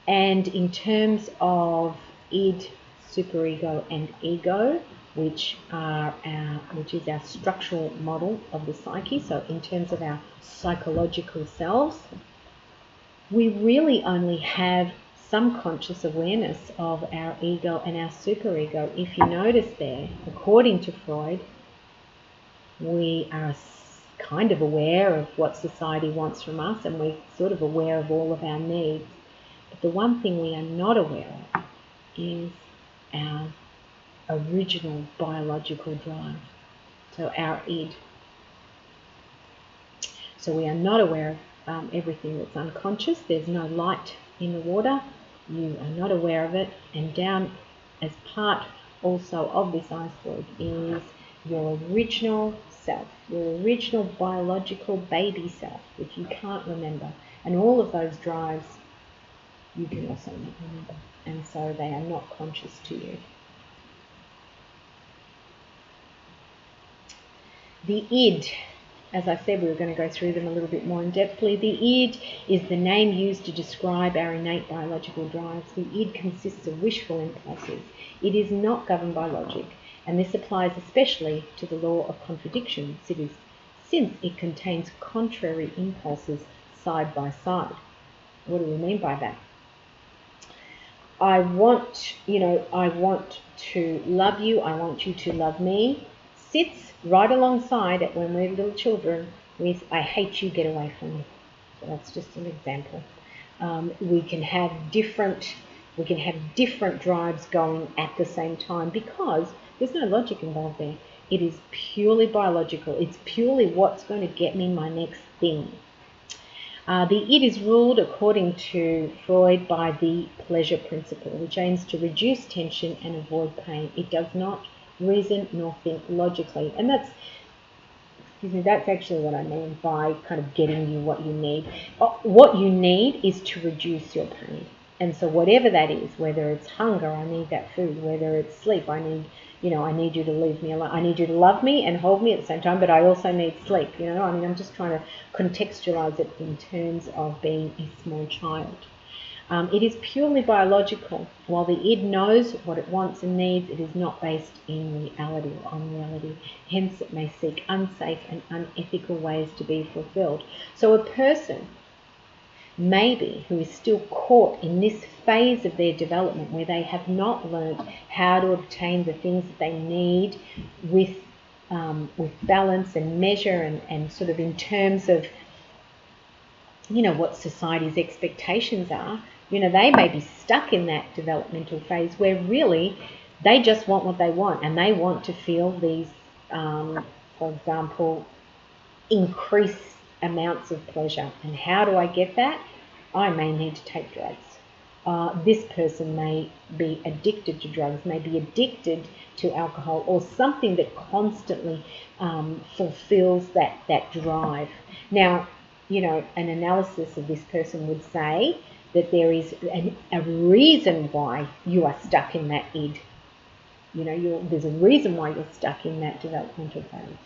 And in terms of id, superego and ego, which is our structural model of the psyche, so in terms of our psychological selves, we really only have some conscious awareness of our ego and our superego. If you notice there, according to Freud, we are kind of aware of what society wants from us, and we're sort of aware of all of our needs. But the one thing we are not aware of is our original biological drive, so our id. So we are not aware of everything that's unconscious. There's no light in the water. You are not aware of it. And down as part also of this iceberg is your original self, your original biological baby self, which you can't remember. And all of those drives you can also not remember. And so they are not conscious to you. The id, as I said, we were going to go through them a little bit more in depthly. The id is the name used to describe our innate biological drives. The id consists of wishful impulses. It is not governed by logic, and this applies especially to the law of contradiction, since it contains contrary impulses side by side. What do we mean by that? I want to love you, I want you to love me, sits right alongside it when we're little children with I hate you, get away from me. So that's just an example. We can have different drives going at the same time because there's no logic involved there. It is purely biological. It's purely what's going to get me my next thing. The id is ruled, according to Freud, by the pleasure principle, which aims to reduce tension and avoid pain. It does not reason nor think logically. And that's actually what I mean by kind of getting you what you need. What you need is to reduce your pain. And so whatever that is, whether it's hunger, I need that food, whether it's sleep, I need you to leave me alone. I need you to love me and hold me at the same time, but I also need sleep, I'm just trying to contextualize it in terms of being a small child. It is purely biological. While the id knows what it wants and needs, it is not based in reality or on reality. Hence, it may seek unsafe and unethical ways to be fulfilled. So a person, maybe, who is still caught in this phase of their development where they have not learned how to obtain the things that they need with balance and measure and sort of in terms of, what society's expectations are, they may be stuck in that developmental phase where really they just want what they want and they want to feel these, for example, increased amounts of pleasure. And how do I get that? I may need to take drugs. This person may be addicted to drugs, may be addicted to alcohol or something that constantly fulfills that drive. Now, an analysis of this person would say that there is a reason why you are stuck in that id. There's a reason why you're stuck in that developmental phase.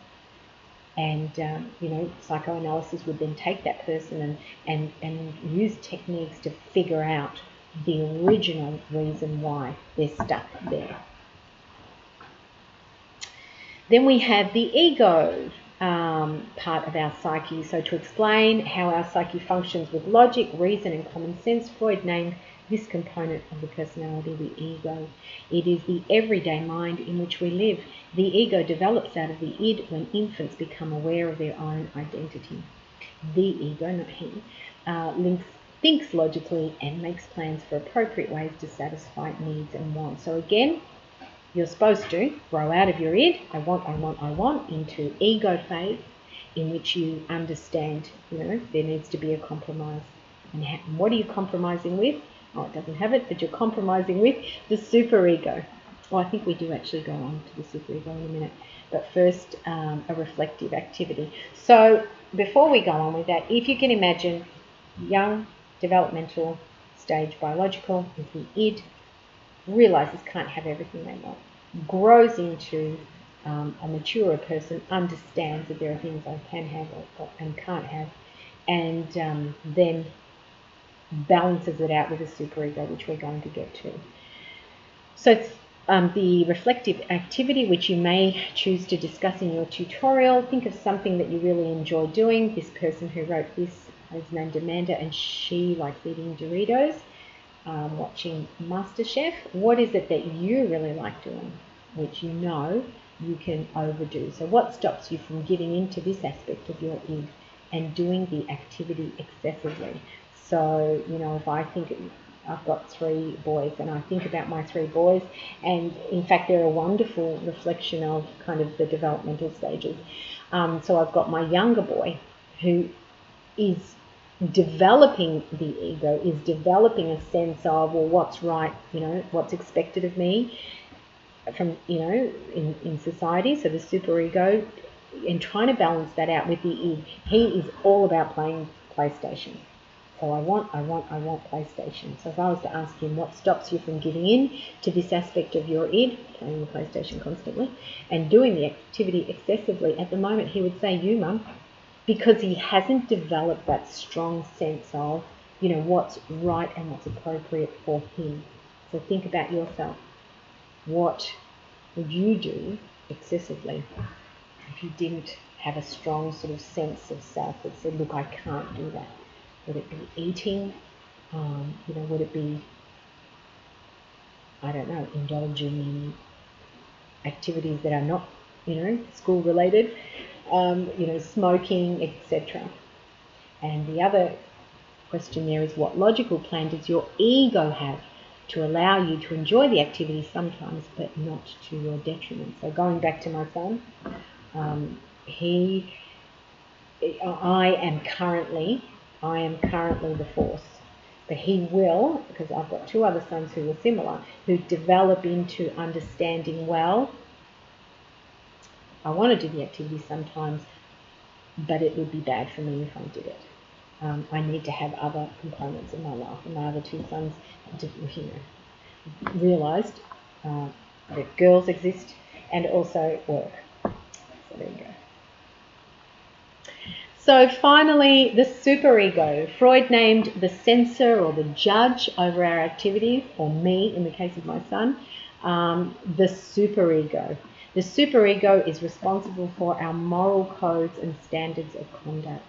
And, psychoanalysis would then take that person and use techniques to figure out the original reason why they're stuck there. Then we have the ego part of our psyche. So to explain how our psyche functions with logic, reason and common sense, Freud named this component of the personality the ego. It is the everyday mind in which we live. The ego develops out of the id when infants become aware of their own identity. The ego, not he, thinks logically and makes plans for appropriate ways to satisfy needs and wants. So again, you're supposed to grow out of your id, I want, into ego phase, in which you understand, there needs to be a compromise. And what are you compromising with? Oh, it doesn't have it, but you're compromising with the superego. Well, I think we do actually go on to the superego in a minute. But first, a reflective activity. So before we go on with that, if you can imagine young, developmental stage, biological, is the id, realizes can't have everything they want, grows into a maturer person, understands that there are things I can have and can't have, and then balances it out with a superego, which we're going to get to. So it's the reflective activity, which you may choose to discuss in your tutorial. Think of something that you really enjoy doing. This person who wrote this is named Amanda, and she likes eating Doritos, watching MasterChef. What is it that you really like doing, which you can overdo? So what stops you from getting into this aspect of your id and doing the activity excessively? So, if I think I've got 3 boys and I think about my 3 boys, and in fact they're a wonderful reflection of kind of the developmental stages. So I've got my younger boy who is developing the ego, is developing a sense of, well, what's right, what's expected of me from, in society. So the superego, and trying to balance that out with the id. He is all about playing PlayStation. So I want PlayStation. So if I was to ask him what stops you from giving in to this aspect of your id, playing the PlayStation constantly, and doing the activity excessively, at the moment he would say you, Mum, because he hasn't developed that strong sense of, what's right and what's appropriate for him. So think about yourself. What would you do excessively if you didn't have a strong sort of sense of self that said, look, I can't do that? Would it be eating? Would it be, I don't know, indulging in activities that are not, school related, smoking, etc. And the other question there is, what logical plan does your ego have to allow you to enjoy the activity sometimes, but not to your detriment? So going back to my son, I am currently I am currently the force. But he will, because I've got two other sons who are similar, who develop into understanding, well, I want to do the activity sometimes, but it would be bad for me if I did it. I need to have other components in my life. And my other two sons, realised that girls exist and also work. So there you go. So finally, the superego. Freud named the censor or the judge over our activities, or me in the case of my son, the superego. The superego is responsible for our moral codes and standards of conduct.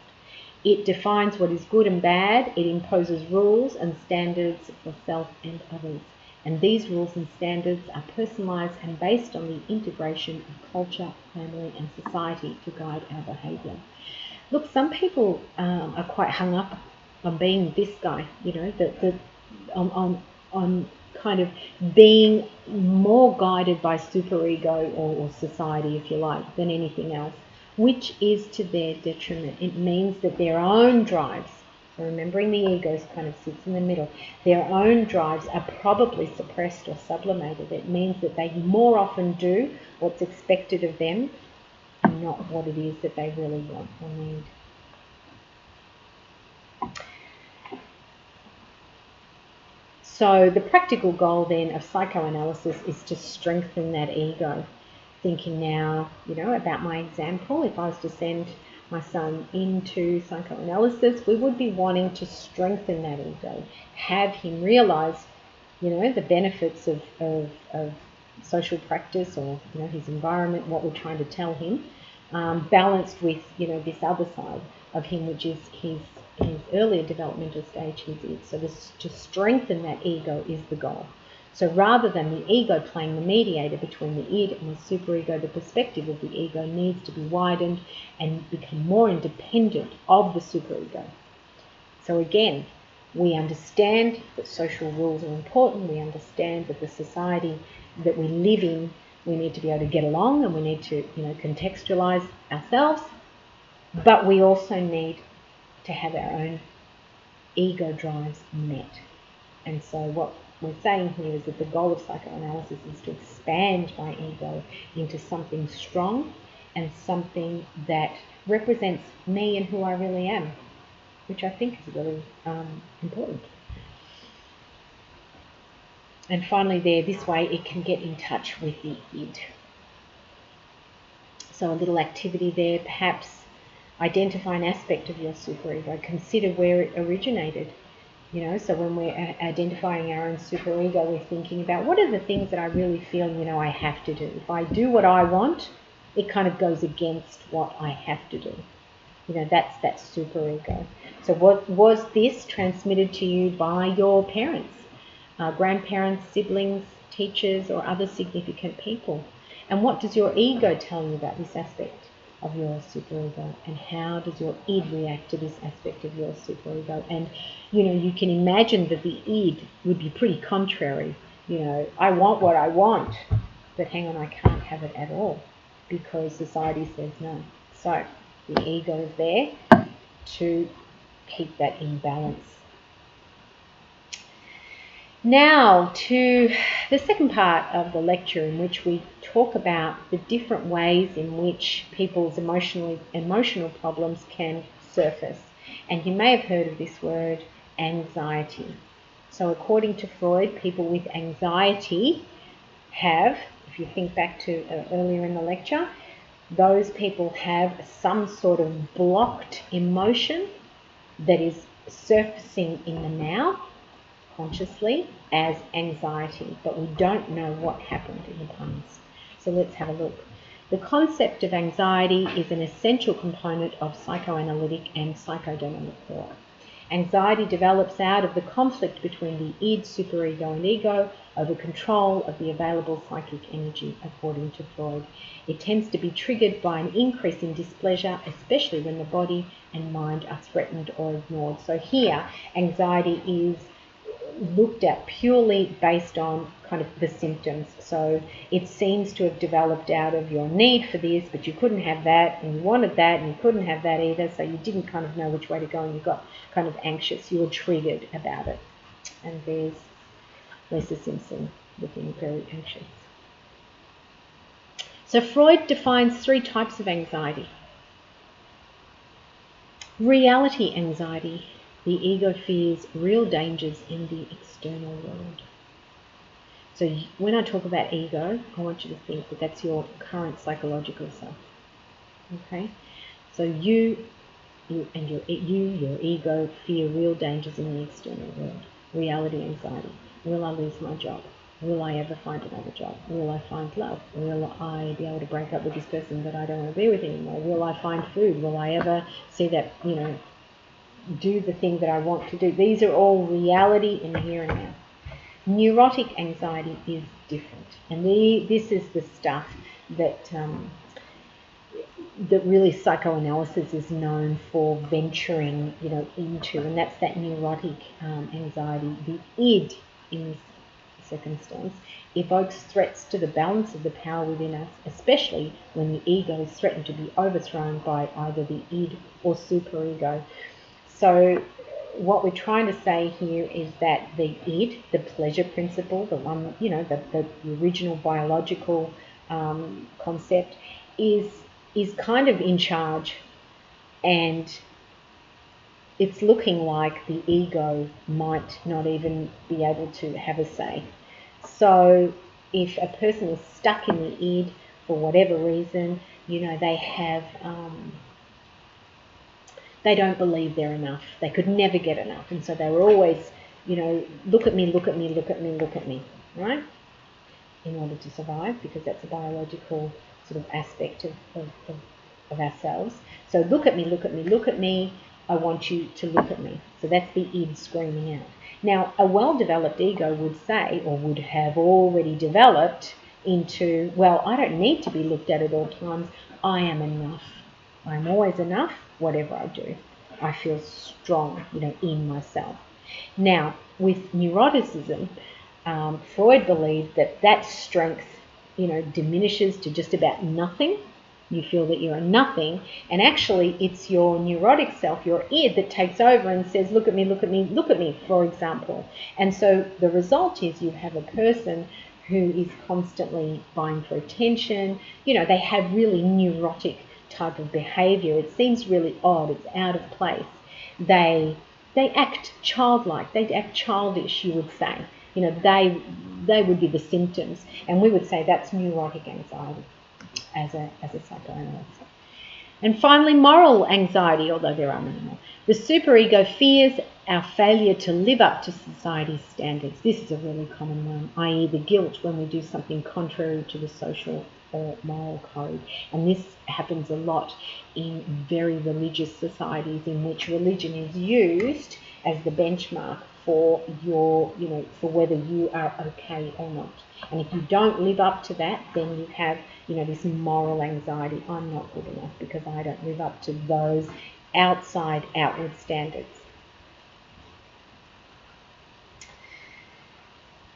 It defines what is good and bad. It imposes rules and standards for self and others. And these rules and standards are personalised and based on the integration of culture, family and society to guide our behaviour. Look, some people are quite hung up on being this guy, on kind of being more guided by superego or society, if you like, than anything else, which is to their detriment. It means that their own drives, so remembering the ego kind of sits in the middle, their own drives are probably suppressed or sublimated. It means that they more often do what's expected of them and not what it is that they really want or need. So the practical goal then of psychoanalysis is to strengthen that ego. Thinking now, about my example, if I was to send my son into psychoanalysis, we would be wanting to strengthen that ego, have him realise, the benefits of social practice or, his environment, what we're trying to tell him, balanced with, this other side of him, which is his earlier developmental stage, his id. So to strengthen that ego is the goal. So rather than the ego playing the mediator between the id and the superego, the perspective of the ego needs to be widened and become more independent of the superego. So again, we understand that social rules are important. We understand that the society that we live in, we need to be able to get along and we need to, contextualize ourselves. But we also need to have our own ego drives met. And so what we're saying here is that the goal of psychoanalysis is to expand my ego into something strong and something that represents me and who I really am, which I think is really important. And finally this way it can get in touch with the id. So a little activity there, perhaps identify an aspect of your superego, consider where it originated. So when we're identifying our own superego, we're thinking about what are the things that I really feel, I have to do. If I do what I want, it kind of goes against what I have to do. That's that superego. So what was this transmitted to you by your parents, grandparents, siblings, teachers, or other significant people? And what does your ego tell you about this aspect of your superego, and how does your id react to this aspect of your superego? And you can imagine that the id would be pretty contrary. I want what I want, but hang on, I can't have it at all because society says no. So the ego is there to keep that in balance. Now to the second part of the lecture, in which we talk about the different ways in which people's emotional problems can surface. And you may have heard of this word, anxiety. So according to Freud, people with anxiety have, if you think back to earlier in the lecture, those people have some sort of blocked emotion that is surfacing in the now, consciously, as anxiety, but we don't know what happened in the past. So let's have a look. The concept of anxiety is an essential component of psychoanalytic and psychodynamic thought. Anxiety develops out of the conflict between the id, superego, and ego over control of the available psychic energy, according to Freud. It tends to be triggered by an increase in displeasure, especially when the body and mind are threatened or ignored. So here, anxiety is looked at purely based on kind of the symptoms. So it seems to have developed out of your need for this, but you couldn't have that, and you wanted that, and you couldn't have that either, so you didn't kind of know which way to go, and you got kind of anxious. You were triggered about it. And there's Lisa Simpson looking very anxious. So Freud defines 3 types of anxiety. Reality anxiety. The ego fears real dangers in the external world. So when I talk about ego, I want you to think that that's your current psychological self. Okay? So your ego fear real dangers in the external world. Reality anxiety. Will I lose my job? Will I ever find another job? Will I find love? Will I be able to break up with this person that I don't want to be with anymore? Will I find food? Will I ever see that, do the thing that I want to do? These are all reality in the here and now. Neurotic anxiety is different. And this is the stuff that that really psychoanalysis is known for venturing, into, and that's that neurotic anxiety. The id in this circumstance evokes threats to the balance of the power within us, especially when the ego is threatened to be overthrown by either the id or superego. So what we're trying to say here is that the id, the pleasure principle, the one, the original biological concept, is kind of in charge, and it's looking like the ego might not even be able to have a say. So if a person is stuck in the id for whatever reason, they have, they don't believe they're enough. They could never get enough. And so they were always, look at me, look at me, look at me, look at me, right? In order to survive, because that's a biological sort of aspect of ourselves. So look at me, look at me, look at me. I want you to look at me. So that's the id screaming out. Now, a well-developed ego would say, or would have already developed into, well, I don't need to be looked at all times. I am enough. I'm always enough, whatever I do. I feel strong, in myself. Now, with neuroticism, Freud believed that strength, diminishes to just about nothing. You feel that you're a nothing, and actually it's your neurotic self, your id, that takes over and says, look at me, look at me, look at me, for example. And so the result is you have a person who is constantly vying for attention. They have really neurotic type of behavior. It seems really odd. It's out of place. They act childlike. They act childish, you would say. They would be the symptoms, and we would say that's neurotic anxiety as a psychoanalyst. And finally, moral anxiety, although there are many more. The superego fears our failure to live up to society's standards. This is a really common one, i.e. the guilt when we do something contrary to the social or moral code. And this happens a lot in very religious societies in which religion is used as the benchmark for your, for whether you are okay or not. And if you don't live up to that, then you have, this moral anxiety. I'm not good enough because I don't live up to those outward standards.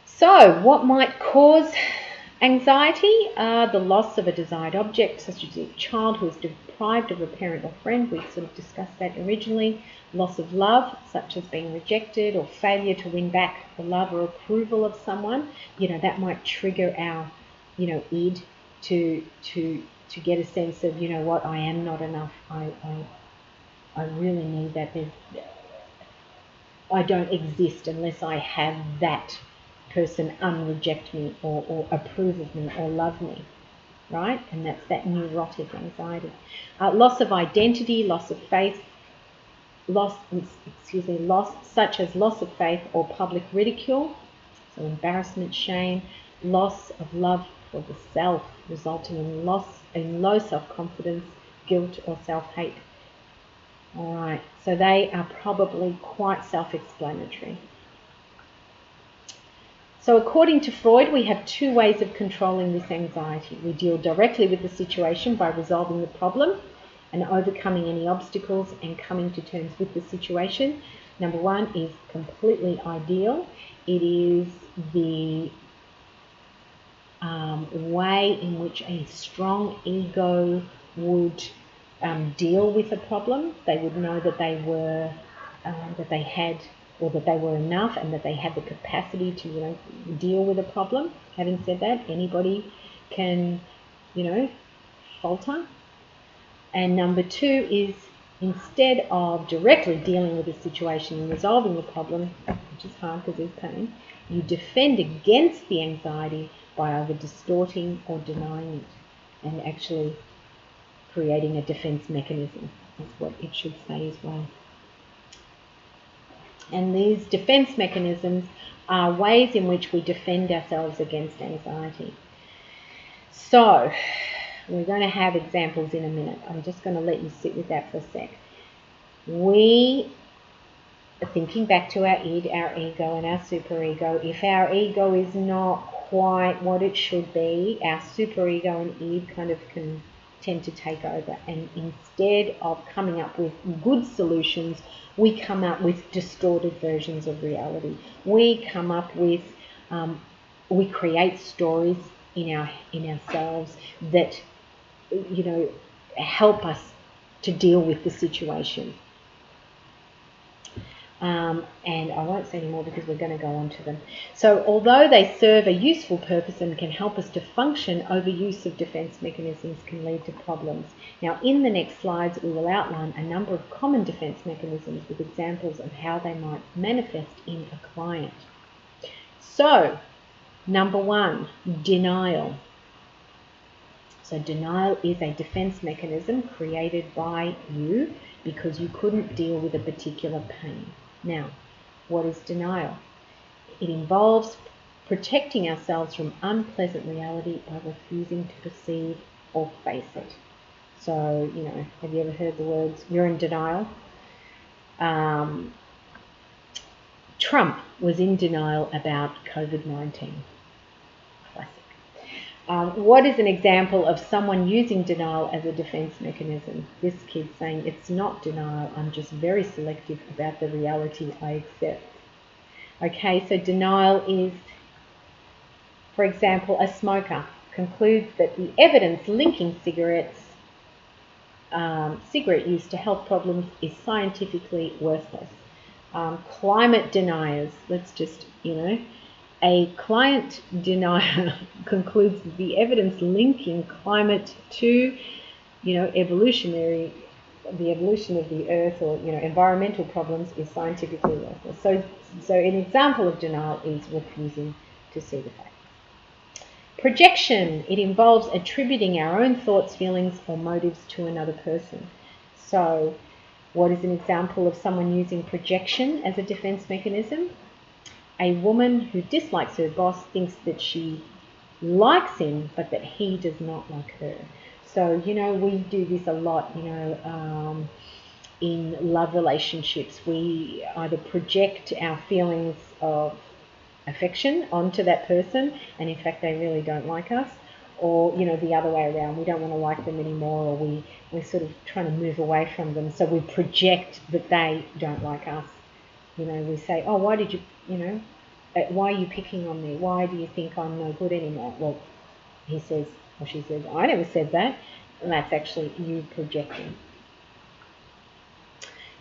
So, what might cause anxiety? The loss of a desired object, such as a child who is deprived of a parent or friend. We sort of discussed that originally. Loss of love, such as being rejected or failure to win back the love or approval of someone. That might trigger our, id to get a sense of, what, I am not enough. I really need that. I don't exist unless I have that person unreject me or approve of me or love me, right? And that's that neurotic anxiety. Loss of identity, loss of faith, loss such as loss of faith or public ridicule, so embarrassment, shame, loss of love for the self, resulting in low self-confidence, guilt or self-hate. All right, so they are probably quite self-explanatory. So according to Freud, we have 2 ways of controlling this anxiety. We deal directly with the situation by resolving the problem, and overcoming any obstacles and coming to terms with the situation. Number one is completely ideal. It is the way in which a strong ego would deal with a problem. They would know that they were, that they had, or that they were enough, and that they had the capacity to, deal with a problem. Having said that, anybody can, falter. And number two is, instead of directly dealing with the situation and resolving the problem, which is hard because there's pain, you defend against the anxiety by either distorting or denying it, and actually creating a defense mechanism. That's what it should say as well. And these defense mechanisms are ways in which we defend ourselves against anxiety. So, we're going to have examples in a minute. I'm just going to let you sit with that for a sec. We are thinking back to our id, our ego, and our superego. If our ego is not quite what it should be, our superego and id kind of can tend to take over. And instead of coming up with good solutions, we come up with distorted versions of reality. We come up with, we create stories in ourselves that, help us to deal with the situation. And I won't say any more because we're going to go on to them. So although they serve a useful purpose and can help us to function, overuse of defense mechanisms can lead to problems. Now, in the next slides, we will outline a number of common defense mechanisms with examples of how they might manifest in a client. So, number one, denial. So denial is a defense mechanism created by you because you couldn't deal with a particular pain. Now, what is denial? It involves protecting ourselves from unpleasant reality by refusing to perceive or face it. So, have you ever heard the words, you're in denial? Trump was in denial about COVID-19. What is an example of someone using denial as a defense mechanism? This kid saying, it's not denial, I'm just very selective about the reality I accept. Okay, so denial is, for example, a smoker concludes that the evidence linking cigarette use to health problems is scientifically worthless. Climate deniers, let's just, a client denier concludes that the evidence linking climate to, the evolution of the earth or, environmental problems is scientifically worthless. So an example of denial is refusing to see the facts. Projection, it involves attributing our own thoughts, feelings, or motives to another person. So what is an example of someone using projection as a defense mechanism? A woman who dislikes her boss thinks that she likes him, but that he does not like her. So, we do this a lot, in love relationships. We either project our feelings of affection onto that person, and in fact they really don't like us, or, the other way around. We don't want to like them anymore, or we're sort of trying to move away from them, so we project that they don't like us. We say, oh, why did you, why are you picking on me? Why do you think I'm no good anymore? Well, he says, or she says, I never said that. And that's actually you projecting.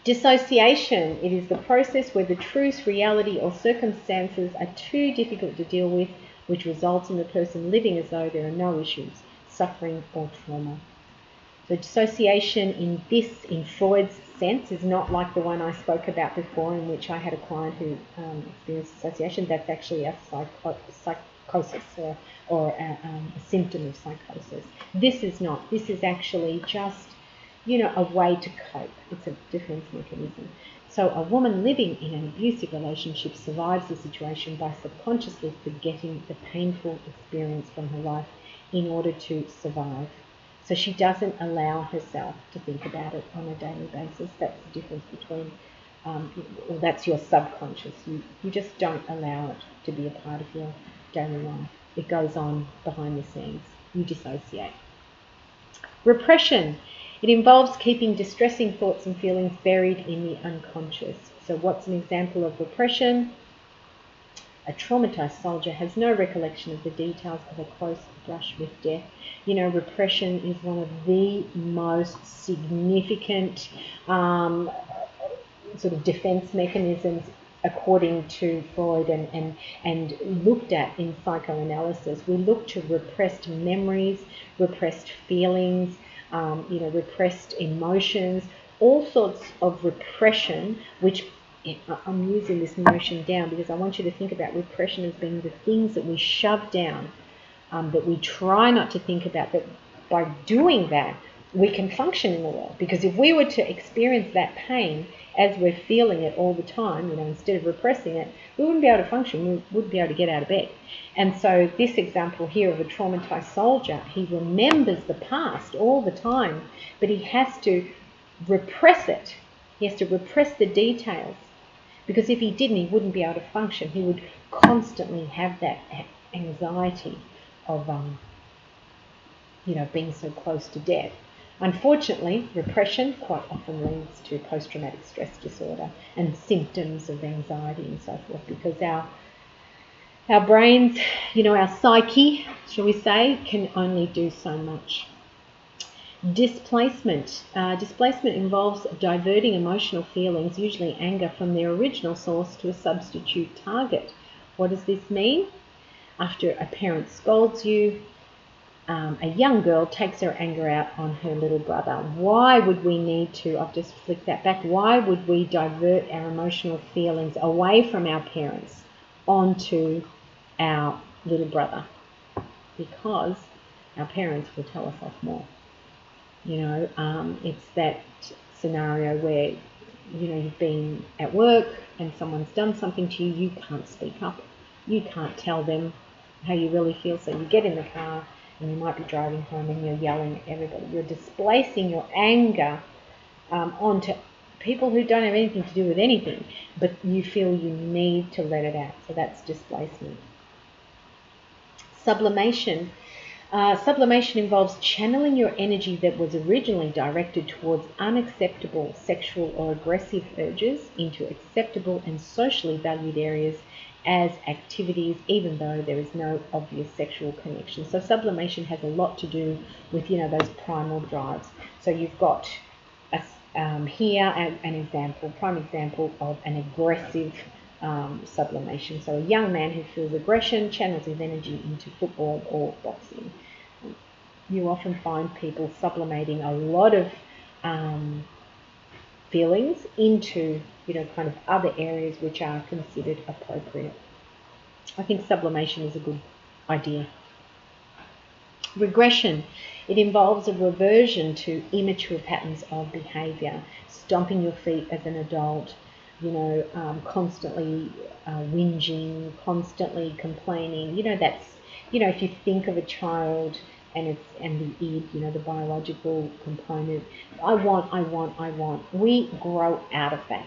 Dissociation, it is the process where the truth, reality, or circumstances are too difficult to deal with, which results in the person living as though there are no issues, suffering, or trauma. So dissociation in Freud's sense is not like the one I spoke about before, in which I had a client who experienced dissociation. That's actually a psychosis or a symptom of psychosis. This is not. This is actually just, a way to cope. It's a defense mechanism. So a woman living in an abusive relationship survives the situation by subconsciously forgetting the painful experience from her life in order to survive. So she doesn't allow herself to think about it on a daily basis. That's the difference between, that's your subconscious. You just don't allow it to be a part of your daily life. It goes on behind the scenes. You dissociate. Repression. It involves keeping distressing thoughts and feelings buried in the unconscious. So what's an example of repression? A traumatized soldier has no recollection of the details of a close brush with death. You know, repression is one of the most significant sort of defense mechanisms according to Freud and looked at in psychoanalysis. We look to repressed memories, repressed feelings, repressed emotions, all sorts of repression, which I'm using this notion down because I want you to think about repression as being the things that we shove down, that we try not to think about, that by doing that, we can function in the world. Because if we were to experience that pain as we're feeling it all the time, instead of repressing it, we wouldn't be able to function, we wouldn't be able to get out of bed. And so this example here of a traumatized soldier, he remembers the past all the time, but he has to repress it. He has to repress the details. Because if he didn't, he wouldn't be able to function. He would constantly have that anxiety of, being so close to death. Unfortunately, repression quite often leads to post-traumatic stress disorder and symptoms of anxiety and so forth, because our brains, our psyche, shall we say, can only do so much. Displacement. Displacement involves diverting emotional feelings, usually anger, from their original source to a substitute target. What does this mean? After a parent scolds you, a young girl takes her anger out on her little brother. Why would we need to, I've just flicked that back, why would we divert our emotional feelings away from our parents onto our little brother? Because our parents will tell us off more. It's that scenario where, you've been at work and someone's done something to you, you can't speak up. You can't tell them how you really feel. So you get in the car and you might be driving home and you're yelling at everybody. You're displacing your anger onto people who don't have anything to do with anything, but you feel you need to let it out. So that's displacement. Sublimation. Sublimation involves channeling your energy that was originally directed towards unacceptable sexual or aggressive urges into acceptable and socially valued areas as activities, even though there is no obvious sexual connection. So sublimation has a lot to do with, those primal drives. So you've got here an prime example of an aggressive sublimation. So a young man who feels aggression channels his energy into football or boxing. You often find people sublimating a lot of feelings into, kind of other areas which are considered appropriate. I think sublimation is a good idea. Regression. It involves a reversion to immature patterns of behaviour, stomping your feet as an adult, constantly whinging, constantly complaining. If you think of a child and the id, the biological component, I want. We grow out of that.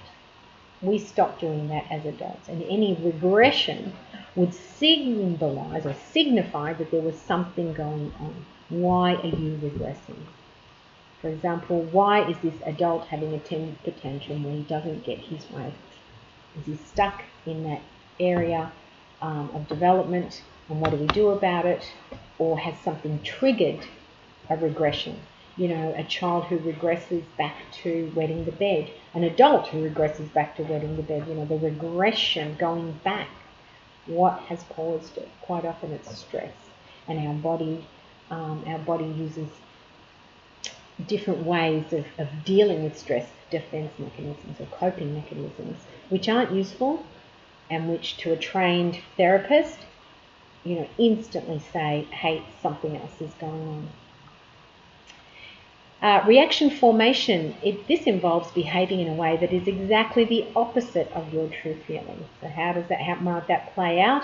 We stop doing that as adults. And any regression would symbolize or signify that there was something going on. Why are you regressing? For example, why is this adult having a temper tantrum when he doesn't get his way? Is he stuck in that area of development, and what do we do about it? Or has something triggered a regression? A child who regresses back to wetting the bed, an adult who regresses back to wetting the bed, the regression going back. What has caused it? Quite often it's stress, and our body uses different ways of dealing with stress, defense mechanisms or coping mechanisms, which aren't useful and which to a trained therapist, instantly say, hey, something else is going on. Reaction formation, this involves behaving in a way that is exactly the opposite of your true feelings. So how might that play out?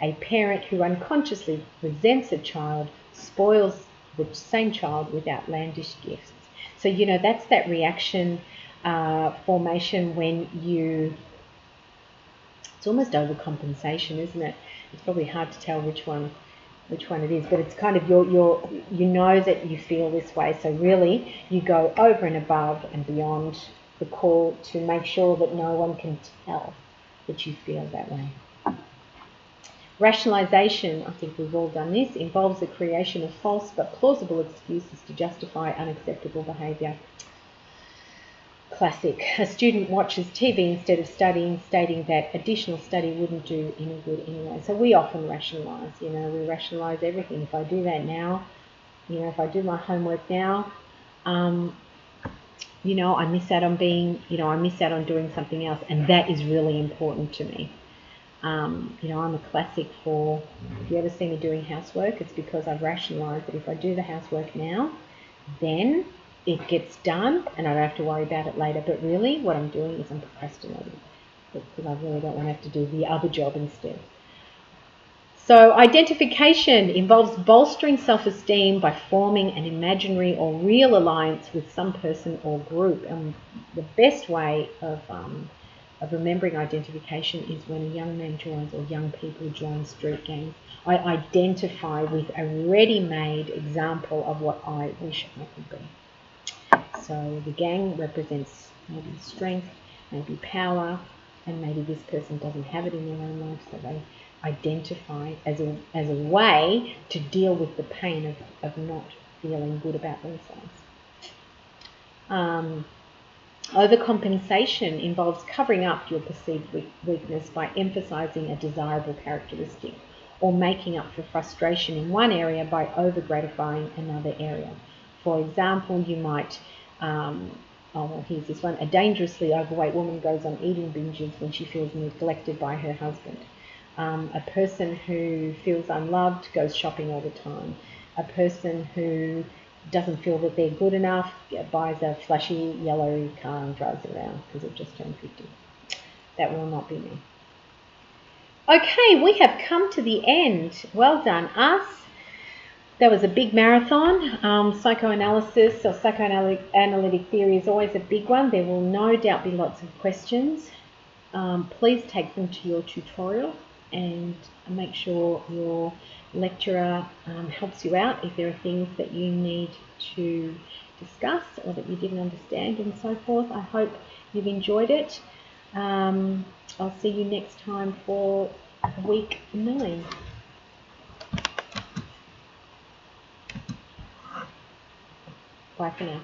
A parent who unconsciously resents a child spoils the same child with outlandish gifts. So, that's that reaction formation when it's almost overcompensation, isn't it? It's probably hard to tell which one which one it is, but it's kind of you know that you feel this way, so really you go over and above and beyond the call to make sure that no one can tell that you feel that way. Rationalization, I think we've all done this, involves the creation of false but plausible excuses to justify unacceptable behaviour. Classic. A student watches TV instead of studying, stating that additional study wouldn't do any good anyway. So we often rationalise, we rationalise everything. If I do that now, if I do my homework now, I miss out on I miss out on doing something else, and that is really important to me. I'm a classic for, if you ever see me doing housework, it's because I've rationalised that if I do the housework now, then it gets done and I don't have to worry about it later. But really what I'm doing is I'm procrastinating because I really don't want to have to do the other job instead. So identification involves bolstering self-esteem by forming an imaginary or real alliance with some person or group. And the best way of remembering identification is when a young man joins or young people join street gangs. I identify with a ready-made example of what I wish I could be. So the gang represents maybe strength, maybe power, and maybe this person doesn't have it in their own life, so they identify as a way to deal with the pain of not feeling good about themselves. Overcompensation involves covering up your perceived weakness by emphasizing a desirable characteristic or making up for frustration in one area by over-gratifying another area. For example, you might, here's this one. A dangerously overweight woman goes on eating binges when she feels neglected by her husband. A person who feels unloved goes shopping all the time. A person who doesn't feel that they're good enough buys a flashy yellow car and drives around because they've just turned 50. That will not be me. Okay, we have come to the end. Well done, us. That was a big marathon. Psychoanalysis or psychoanalytic theory is always a big one. There will no doubt be lots of questions. Please take them to your tutorial and make sure your lecturer helps you out if there are things that you need to discuss or that you didn't understand and so forth. I hope you've enjoyed it. I'll see you next time for week 9. Bye for now.